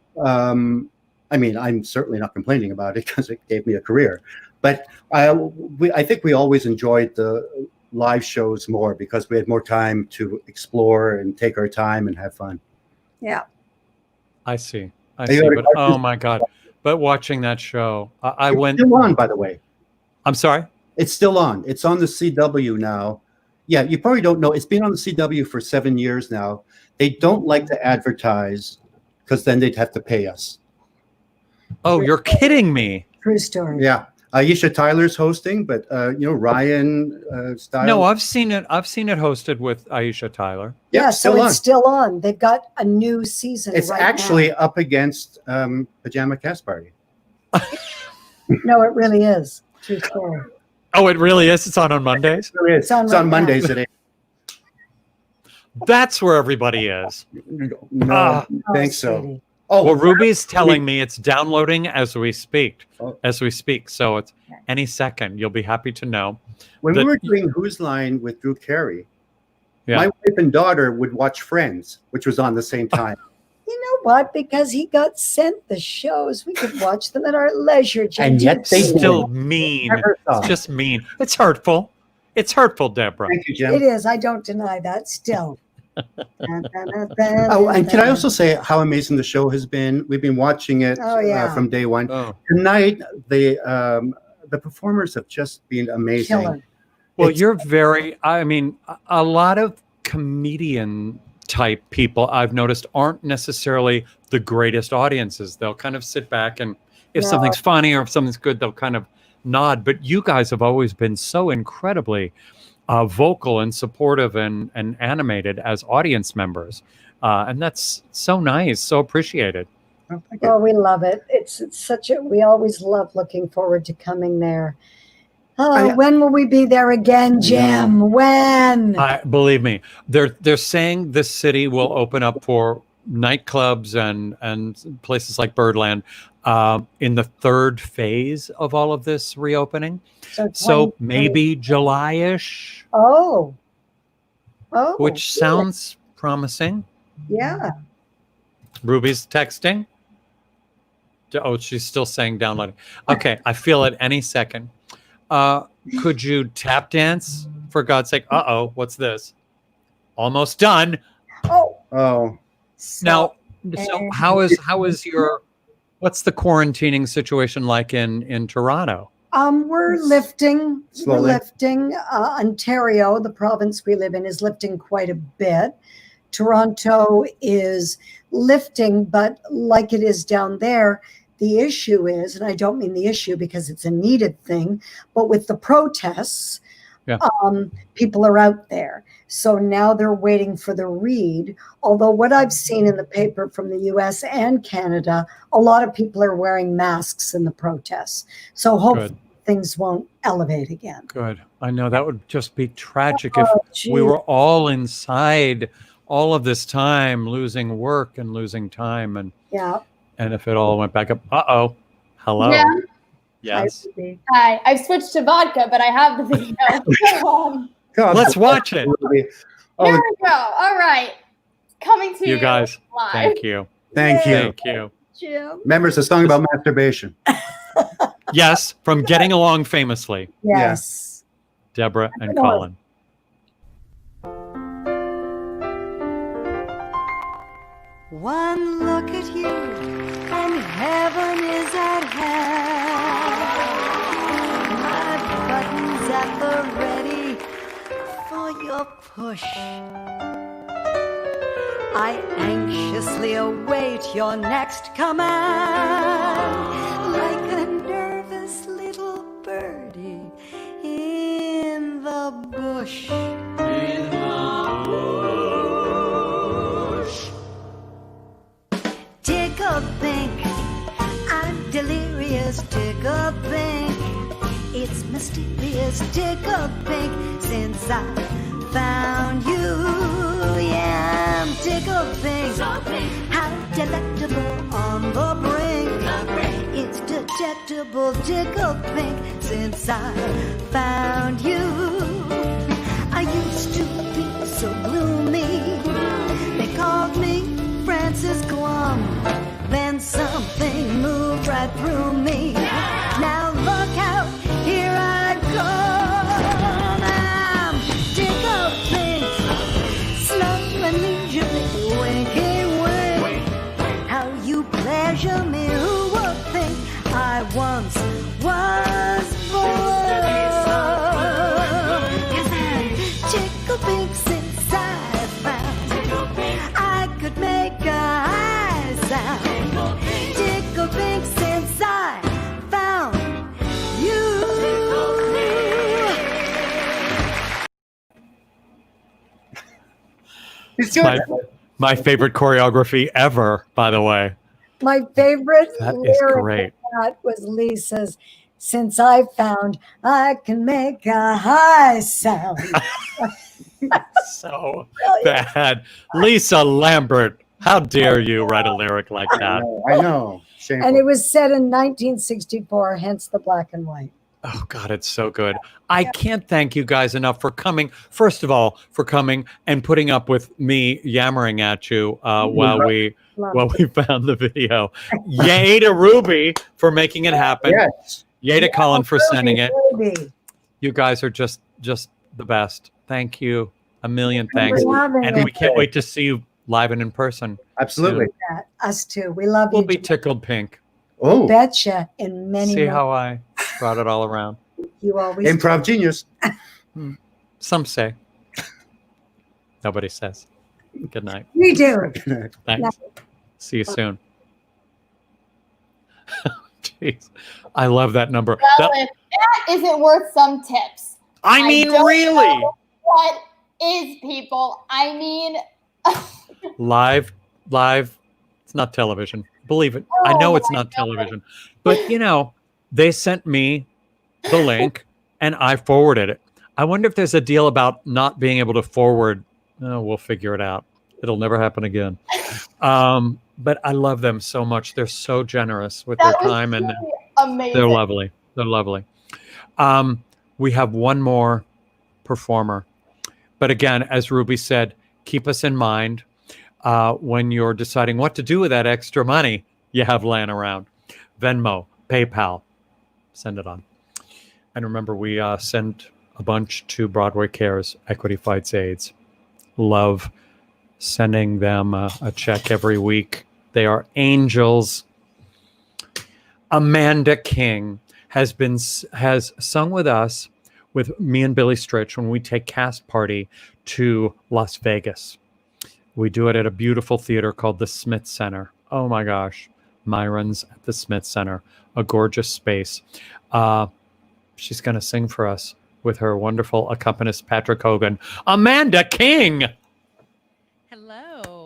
S9: I mean, I'm certainly not complaining about it because it gave me a career. But I think we always enjoyed the live shows more because we had more time to explore and take our time and have fun.
S10: Yeah.
S2: I see.
S9: You gotta
S2: But
S9: watch
S2: oh
S9: this-
S2: my God. But watching that show, I
S9: It's
S2: went.
S9: still on, by the way.
S2: I'm sorry?
S9: It's still on. It's on the CW now. Yeah, you probably don't know. It's been on the CW for 7 years now. They don't like to advertise because then they'd have to pay us.
S2: Oh, you're kidding me.
S10: True story.
S9: Yeah. Aisha Tyler's hosting, but Ryan Stiles.
S2: No, I've seen it. I've seen it hosted with Aisha Tyler.
S10: Yeah,
S9: still
S10: so
S9: on.
S10: it's still on. They've got a new season.
S9: It's
S10: right
S9: actually up against Pajama Cast Party.
S10: now. No, it really is. True story.
S2: Oh, it really is. It's on Mondays.
S9: It's
S10: on
S9: on
S10: right now.
S9: Mondays at 8.
S2: That's where everybody is.
S9: No,
S2: Ah.
S9: I think so.
S10: sweetie.
S9: Oh,
S2: Well, Ruby's telling me it's downloading as we speak.
S9: Oh.
S2: So it's any second. You'll be happy to know.
S9: when
S2: that-
S9: we were doing Whose Line with Drew Carey,
S2: Yeah.
S9: my wife and daughter would watch Friends, which was on the same time.
S10: You know what? Because he got sent the shows, we could watch them at our leisure. Jim.
S9: And yet they
S2: Still mean.
S9: Never saw.
S2: It's just mean. It's hurtful. It's hurtful, Debra.
S9: Thank you, Jim.
S10: It is. I don't deny that. Still.
S9: Oh, and can I also say how amazing the show has been? We've been watching it
S10: Oh, yeah.
S9: from day one.
S2: Oh.
S9: Tonight, the performers have just been amazing.
S10: Killer.
S2: Well,
S9: It's-
S2: you're very, I mean, a lot of comedian type people I've noticed aren't necessarily the greatest audiences. They'll kind of sit back and if
S10: No.
S2: something's funny or if something's good, they'll kind of nod. But you guys have always been so incredibly vocal and supportive and animated as audience members. And that's so nice, so appreciated.
S9: Oh, thank you.
S10: Oh, we love it. It's such a. We always love looking forward to coming there. Oh, when will we be there again, Jim? When?
S2: Believe me, they're saying this city will open up for nightclubs and places like Birdland in the third phase of all of this reopening. So
S10: 2020.
S2: maybe July-ish,
S10: Oh. Oh.
S2: which sounds promising.
S10: Yeah.
S2: Ruby's texting. Oh, she's still saying downloading. Okay, I feel it any second. Could you tap dance for God's sake? What's this? Almost done.
S10: Oh.
S9: Oh,
S2: Now, so how is your what's the quarantining situation like in Toronto?
S10: We're lifting.
S9: Slowly.
S10: We're lifting. Ontario, the province we live in, is lifting quite a bit. Toronto is lifting, but like it is down there, the issue is, and I don't mean the issue because it's a needed thing, but with the protests, people are out there. So now they're waiting for the read. Although what I've seen in the paper from the US and Canada, a lot of people are wearing masks in the protests. So hopefully things won't elevate again.
S2: Good. I know that would just be tragic if we were all inside all of this time, losing work and losing time. And if it all went back up, hello.
S3: Yeah.
S2: Yes.
S3: Hi, I've switched to vodka, but I have the video.
S2: Let's watch it.
S3: Here we go. All right. Coming to you
S2: guys.
S3: live.
S2: Thank you.
S9: Thank you.
S2: Thank you.
S10: Jim.
S9: Remember, it's a song about masturbation.
S2: Yes, from Getting Along Famously.
S10: Yes.
S2: Debra and Colin.
S11: One look at you and heaven is at hand. My buttons at the ready for your push. I anxiously await your next command, like a nervous little birdie in the bush. In the bush. Tickle pink, I'm delirious, tickle pink. It's mysterious, tickle pink, since I found you. Yeah, I'm tickle pink, so pink. How delectable on the brink. It's detectable, tickle pink, since I found you. I used to be so gloomy, they called me Francis Glum. Then something moved right through me. Now look out, here I come. I'm tickle pink, slow and leisurely, winky wink. How you pleasure me, who would think I once was born? Tickle pink since I found I could make a high sound. Tickle pink since I found you.
S9: It's good.
S2: My favorite choreography ever, by the way.
S10: My favorite
S2: That is
S10: lyric
S2: great.
S10: of that was Lisa's, since I found I can make a high sound.
S2: So bad. Lisa Lambert, how dare you write a lyric like that?
S9: I know. Shameful.
S10: And it was set in 1964, hence the black and white.
S2: Oh, God, it's so good. I can't thank you guys enough for coming. First of all, for coming and putting up with me yammering at you while we found the video. Yay to Ruby for making it happen.
S9: Yes.
S2: Yay to Colin for sending it.
S10: Ruby.
S2: You guys are just the best. Thank you. A million thanks.
S10: for having
S2: And
S10: us.
S2: we can't wait to see you live and in person.
S9: Absolutely.
S10: Yeah, us too. We love
S2: We'll
S10: you.
S2: be tickled pink.
S9: Oh,
S10: Betcha in many
S2: See
S10: ways.
S2: how I brought it all around.
S10: You always
S9: improv genius.
S2: Some say. Nobody says. Good night.
S10: We do.
S2: Thanks. See you soon. Jeez. I love that number.
S3: Well, if that isn't worth some tips.
S2: I mean,
S3: don't
S2: really.
S3: know what is, people? I mean,
S2: Live. It's not television. Believe it. I know it's not television. But, they sent me the link and I forwarded it. I wonder if there's a deal about not being able to forward. Oh, we'll figure it out. It'll never happen again. But I love them so much. They're so generous with their
S3: that was
S2: time, and
S3: really amazing.
S2: they're lovely. They're lovely. We have one more performer. But again, as Ruby said, keep us in mind when you're deciding what to do with that extra money you have laying around. Venmo, PayPal, send it on. And remember, we send a bunch to Broadway Cares, Equity Fights AIDS. Love sending them a check every week. They are angels. Amanda King has sung with us, with me and Billy Stritch, when we take Cast Party to Las Vegas. We do it at a beautiful theater called the Smith Center. Oh my gosh, Myron's at the Smith Center, a gorgeous space. She's going to sing for us with her wonderful accompanist, Patrick Hogan. Amanda King!
S12: Hello.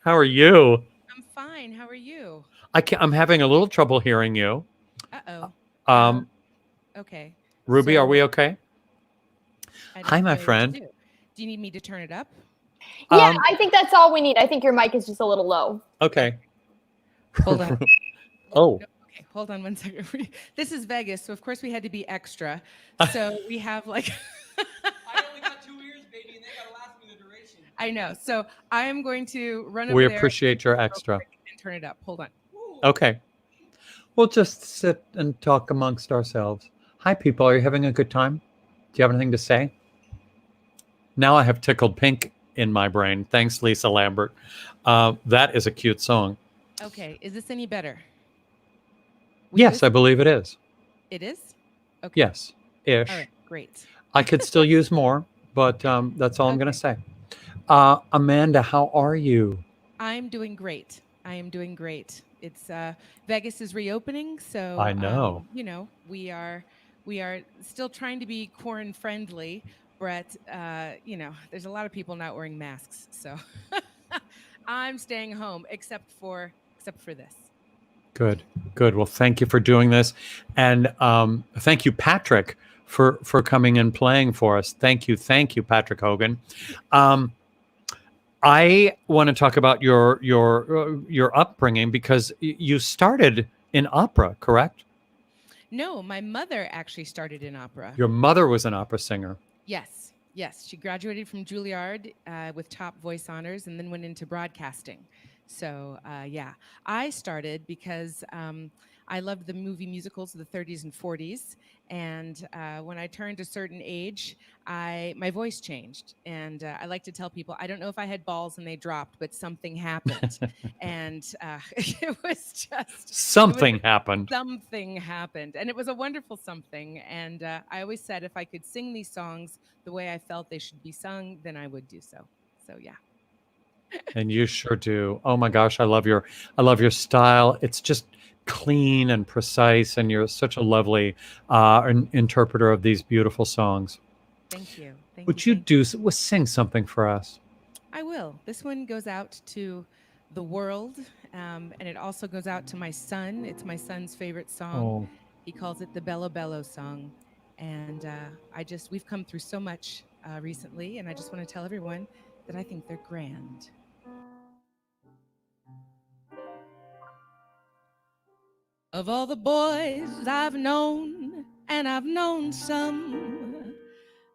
S2: How are you?
S12: I'm fine. How are you?
S2: I'm having a little trouble hearing you.
S12: Uh-oh. Okay.
S2: Ruby,
S12: So-
S2: are we okay?
S12: I don't
S2: Hi,
S12: know
S2: my
S12: what to
S2: friend.
S12: Do you need me to turn it up?
S3: Yeah, I think that's all we need. I think your mic is just a little low.
S2: Okay.
S12: Hold on.
S2: Oh.
S12: Okay, hold on one second. This is Vegas, so of course we had to be extra. So we have like
S13: I only got 2 ears, baby, and they gotta last me the duration.
S12: I know. So I am going to run over
S2: We
S12: there
S2: appreciate your extra.
S12: and turn it up. Hold on.
S2: Okay. We'll just sit and talk amongst ourselves. Hi, people. Are you having a good time? Do you have anything to say? Now I have Tickled Pink in my brain. Thanks, Lisa Lambert. That is a cute song.
S12: Okay, is this any better?
S2: Yes, I believe it is.
S12: It is? Okay.
S2: Yes, ish.
S12: All right, great.
S2: I could still use more, but that's all I'm going to say. Amanda, how are you?
S12: I'm doing great. I am doing great. It's Vegas is reopening, so
S2: I know.
S12: We are still trying to be quarantine friendly, but there's a lot of people not wearing masks, so I'm staying home except for this.
S2: Good. Well, thank you for doing this, and thank you, Patrick, for coming and playing for us. Thank you, Patrick Hogan. I want to talk about your upbringing, because you started in opera, correct?
S12: No, my mother actually started in opera.
S2: Your mother was an opera singer.
S12: Yes. She graduated from Juilliard with top voice honors and then went into broadcasting. So, I started because I loved the movie musicals of the 30s and 40s. And when I turned a certain age, my voice changed. And I like to tell people, I don't know if I had balls and they dropped, but something happened. And it was just...
S2: Something happened.
S12: Something happened. And it was a wonderful something. And I always said if I could sing these songs the way I felt they should be sung, then I would do so. So, yeah.
S2: And you sure do. Oh my gosh, I love your style. It's just clean and precise, and you're such a lovely interpreter of these beautiful songs.
S12: Thank you.
S2: Would you sing something for us?
S12: I will. This one goes out to the world, and it also goes out to my son. It's my son's favorite song.
S2: Oh.
S12: He calls it the Bello Bello song. And we've come through so much recently, and I just want to tell everyone that I think they're grand. Of all the boys I've known, and I've known some,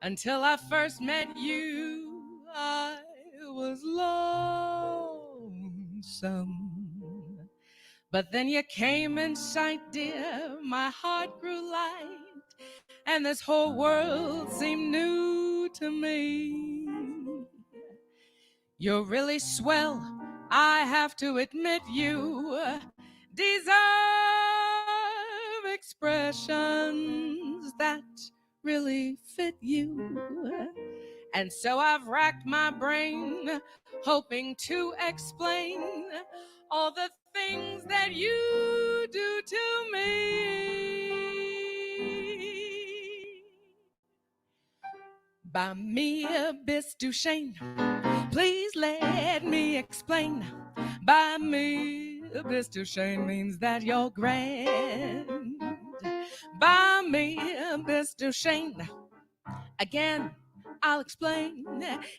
S12: until I first met you, I was lonesome. But then you came in sight, dear, my heart grew light, and this whole world seemed new to me. You're really swell, I have to admit you deserve expressions that really fit you. And so I've racked my brain, hoping to explain all the things that you do to me. By me, Miss Duchesne, please let me explain. By me, Miss Duchesne means that you're grand. By me, Miss Duchesne, again, I'll explain.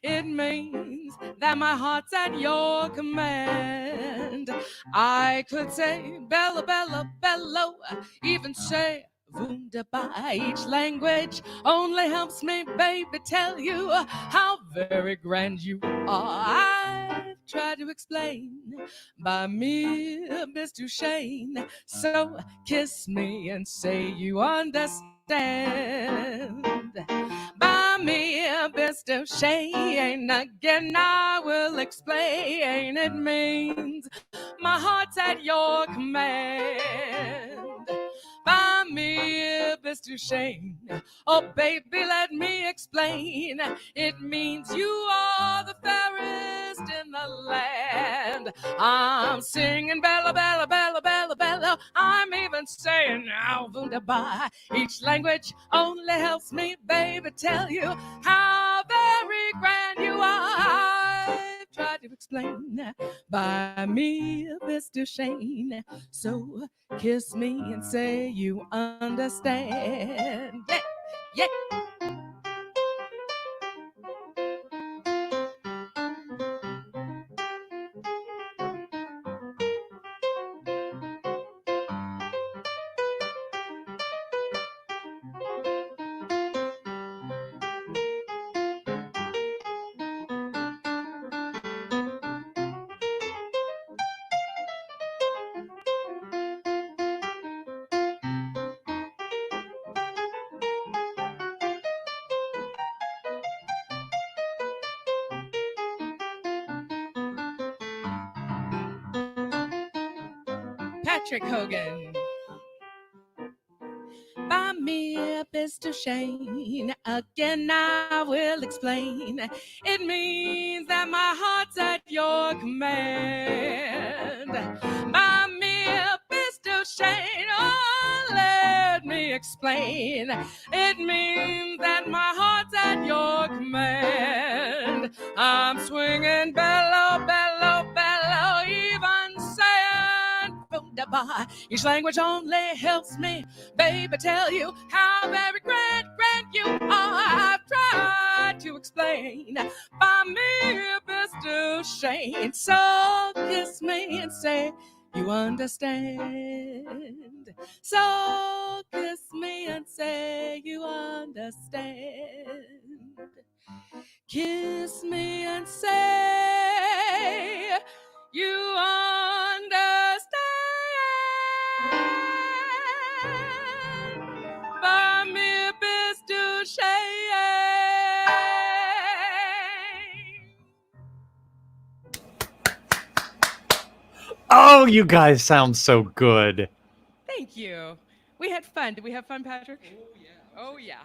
S12: It means that my heart's at your command. I could say Bella, Bella, Bello, even say wunderbar. Each language only helps me, baby, tell you how very grand you are. I've tried to explain by me, Miss Duchesne. So kiss me and say you understand. By me, Miss Duchesne, again I will explain. It means my heart's at your command. Buy me a Mr. Shane. Oh, baby, let me explain. It means you are the fairest in the land. I'm singing Bella, Bella, Bella, Bella, Bella. I'm even saying now, wunderbar. Each language only helps me, baby, tell you how very grand you are. I've tried to explain. Buy me a Mr. Shane. So kiss me and say you understand. Yeah, yeah. Patrick Hogan. Buy me a Mr. Shane. Again, I will explain. It means that my heart's at your command. Buy me a Mr. Shane. Oh, let me explain. It means that my heart's at your command. I'm swinging bellow, bellow, bellow, even saying wunderbar. Each language only helps me, baby, tell you how very grand, grand you are. I've tried to explain. Buy me a Mr. Shane. So kiss me and say you understand. So kiss me and say you understand. Kiss me and say you understand. Buy me a Mr. Shane.
S2: Oh, you guys sound so good.
S12: Thank you. We had fun. Did we have fun, Patrick? Oh, yeah.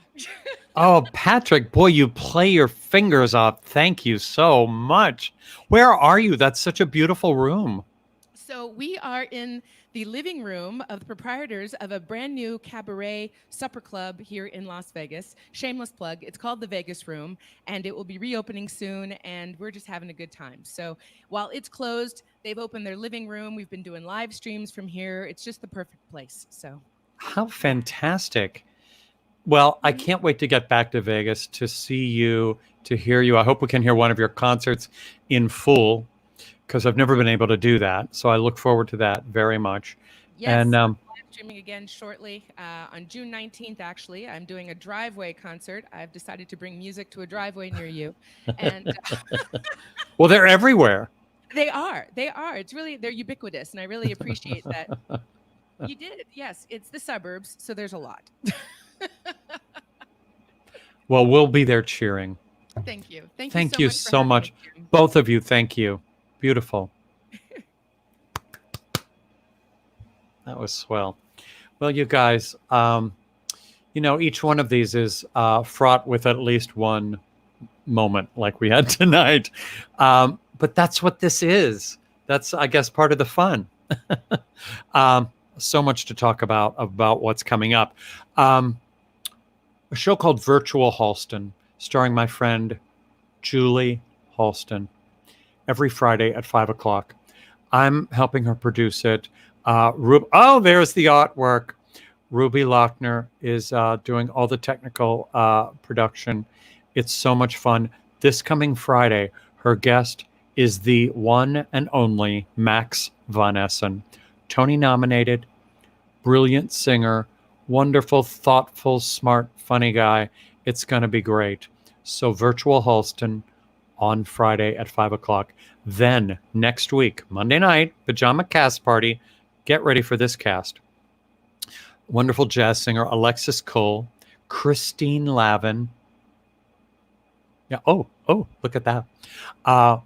S2: Oh, Patrick, boy, you play your fingers off. Thank you so much. Where are you? That's such a beautiful room.
S12: So we are in the living room of the proprietors of a brand new cabaret supper club here in Las Vegas. Shameless plug. It's called the Vegas Room, and it will be reopening soon, and we're just having a good time. So while it's closed, they've opened their living room. We've been doing live streams from here. It's just the perfect place. So
S2: How fantastic. Well, I can't wait to get back to Vegas to see you, to hear you. I hope we can hear one of your concerts in full, because I've never been able to do that. So I look forward to that very much.
S12: yes,
S2: And
S12: live streaming again shortly. On June 19th, actually, I'm doing a driveway concert. I've decided to bring music to a driveway near you. And
S2: well, they're everywhere.
S12: they are. It's really, they're ubiquitous, and I really appreciate that. You did. Yes, it's the suburbs, so there's a lot.
S2: Well, we'll be there cheering.
S12: Thank you.
S2: Thank you
S12: so
S2: so
S12: much.
S2: much. Both of you, thank you. Beautiful. That was swell. Well, you guys, each one of these is fraught with at least one moment like we had tonight. But that's what this is. That's, I guess, part of the fun. So much to talk about what's coming up. A show called Virtual Halston, starring my friend Julie Halston, every Friday at 5:00. I'm helping her produce it. There's the artwork. Ruby Lochner is doing all the technical production. It's so much fun. This coming Friday, her guest is the one and only Max von Essen, Tony nominated, brilliant singer, wonderful, thoughtful, smart, funny guy. It's going to be great. So Virtual Halston on Friday at 5:00. Then next week, Monday night, Pajama Cast Party. Get ready for this cast. Wonderful jazz singer Alexis Cole, Christine Lavin. Yeah. Oh, look at that.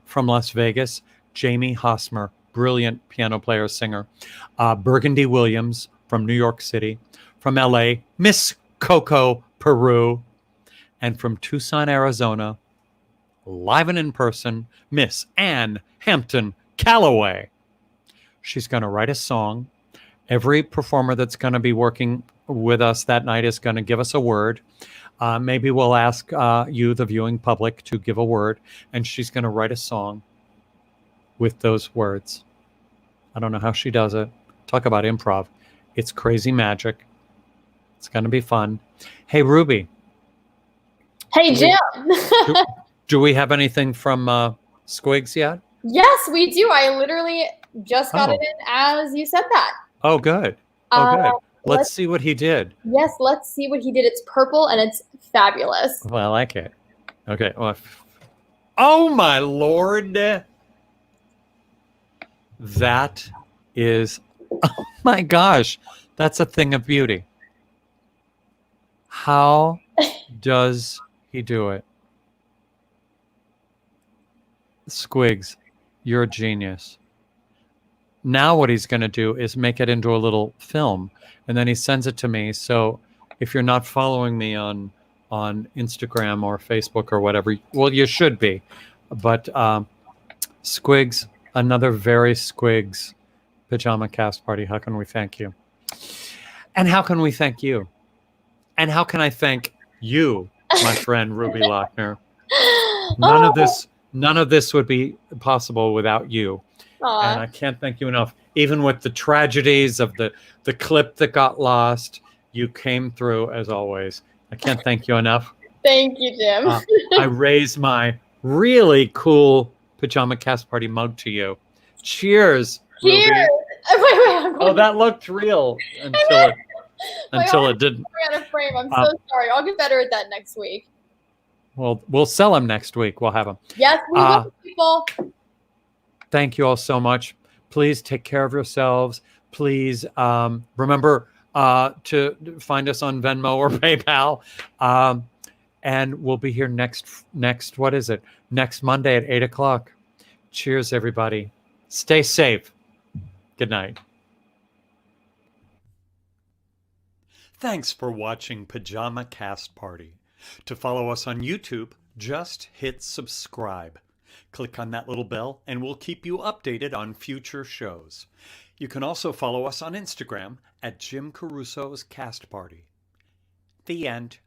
S2: From Las Vegas, Jamie Hosmer, brilliant piano player, singer. Burgundy Williams from New York City. From LA, Miss Coco Peru. And from Tucson, Arizona, live and in person, Miss Ann Hampton Calloway. She's going to write a song. Every performer that's going to be working with us that night is going to give us a word. Maybe we'll ask you, the viewing public, to give a word, and she's going to write a song with those words. I don't know how she does it. Talk about improv. It's crazy magic. It's going to be fun. Hey, Ruby.
S3: Hey, Jim.
S2: Do we have anything from Squigs yet?
S3: Yes, we do. I literally just got it in as you said that.
S2: Oh, good. Oh, good. Let's see what he did.
S3: Yes, let's see what he did. It's purple and it's fabulous.
S2: Well, I like it. Okay. Well, oh, my Lord. That is, oh my gosh, that's a thing of beauty. How does he do it? Squigs, you're a genius. Now what he's going to do is make it into a little film, and then he sends it to me. So if you're not following me on Instagram or Facebook or whatever, well, you should be. But Squigs, another very Squigs pajama cast party. How can we thank you? And how can we thank you? And how can I thank you, my friend Ruby Lochner? None of this would be possible without you.
S3: Aww.
S2: And I can't thank you enough. Even with the tragedies of the clip that got lost, you came through as always. I can't thank you enough.
S3: Thank you, Jim.
S2: I raise my really cool pajama cast party mug to you. Cheers.
S3: Cheers.
S2: Ruby.
S3: Wait,
S2: oh, that looked real until it didn't.
S3: Out of frame. I'm so sorry. I'll get better at that next week.
S2: Well, we'll sell them next week. We'll have them.
S3: Yes, we will, people.
S2: Thank you all so much. Please take care of yourselves. Please remember to find us on Venmo or PayPal. And we'll be here next, what is it? Next Monday at 8 o'clock. Cheers, everybody. Stay safe. Good night. Thanks for watching Pajama Cast Party. To follow us on YouTube, just hit subscribe. Click on that little bell and we'll keep you updated on future shows. You can also follow us on Instagram at Jim Caruso's Cast Party. The end.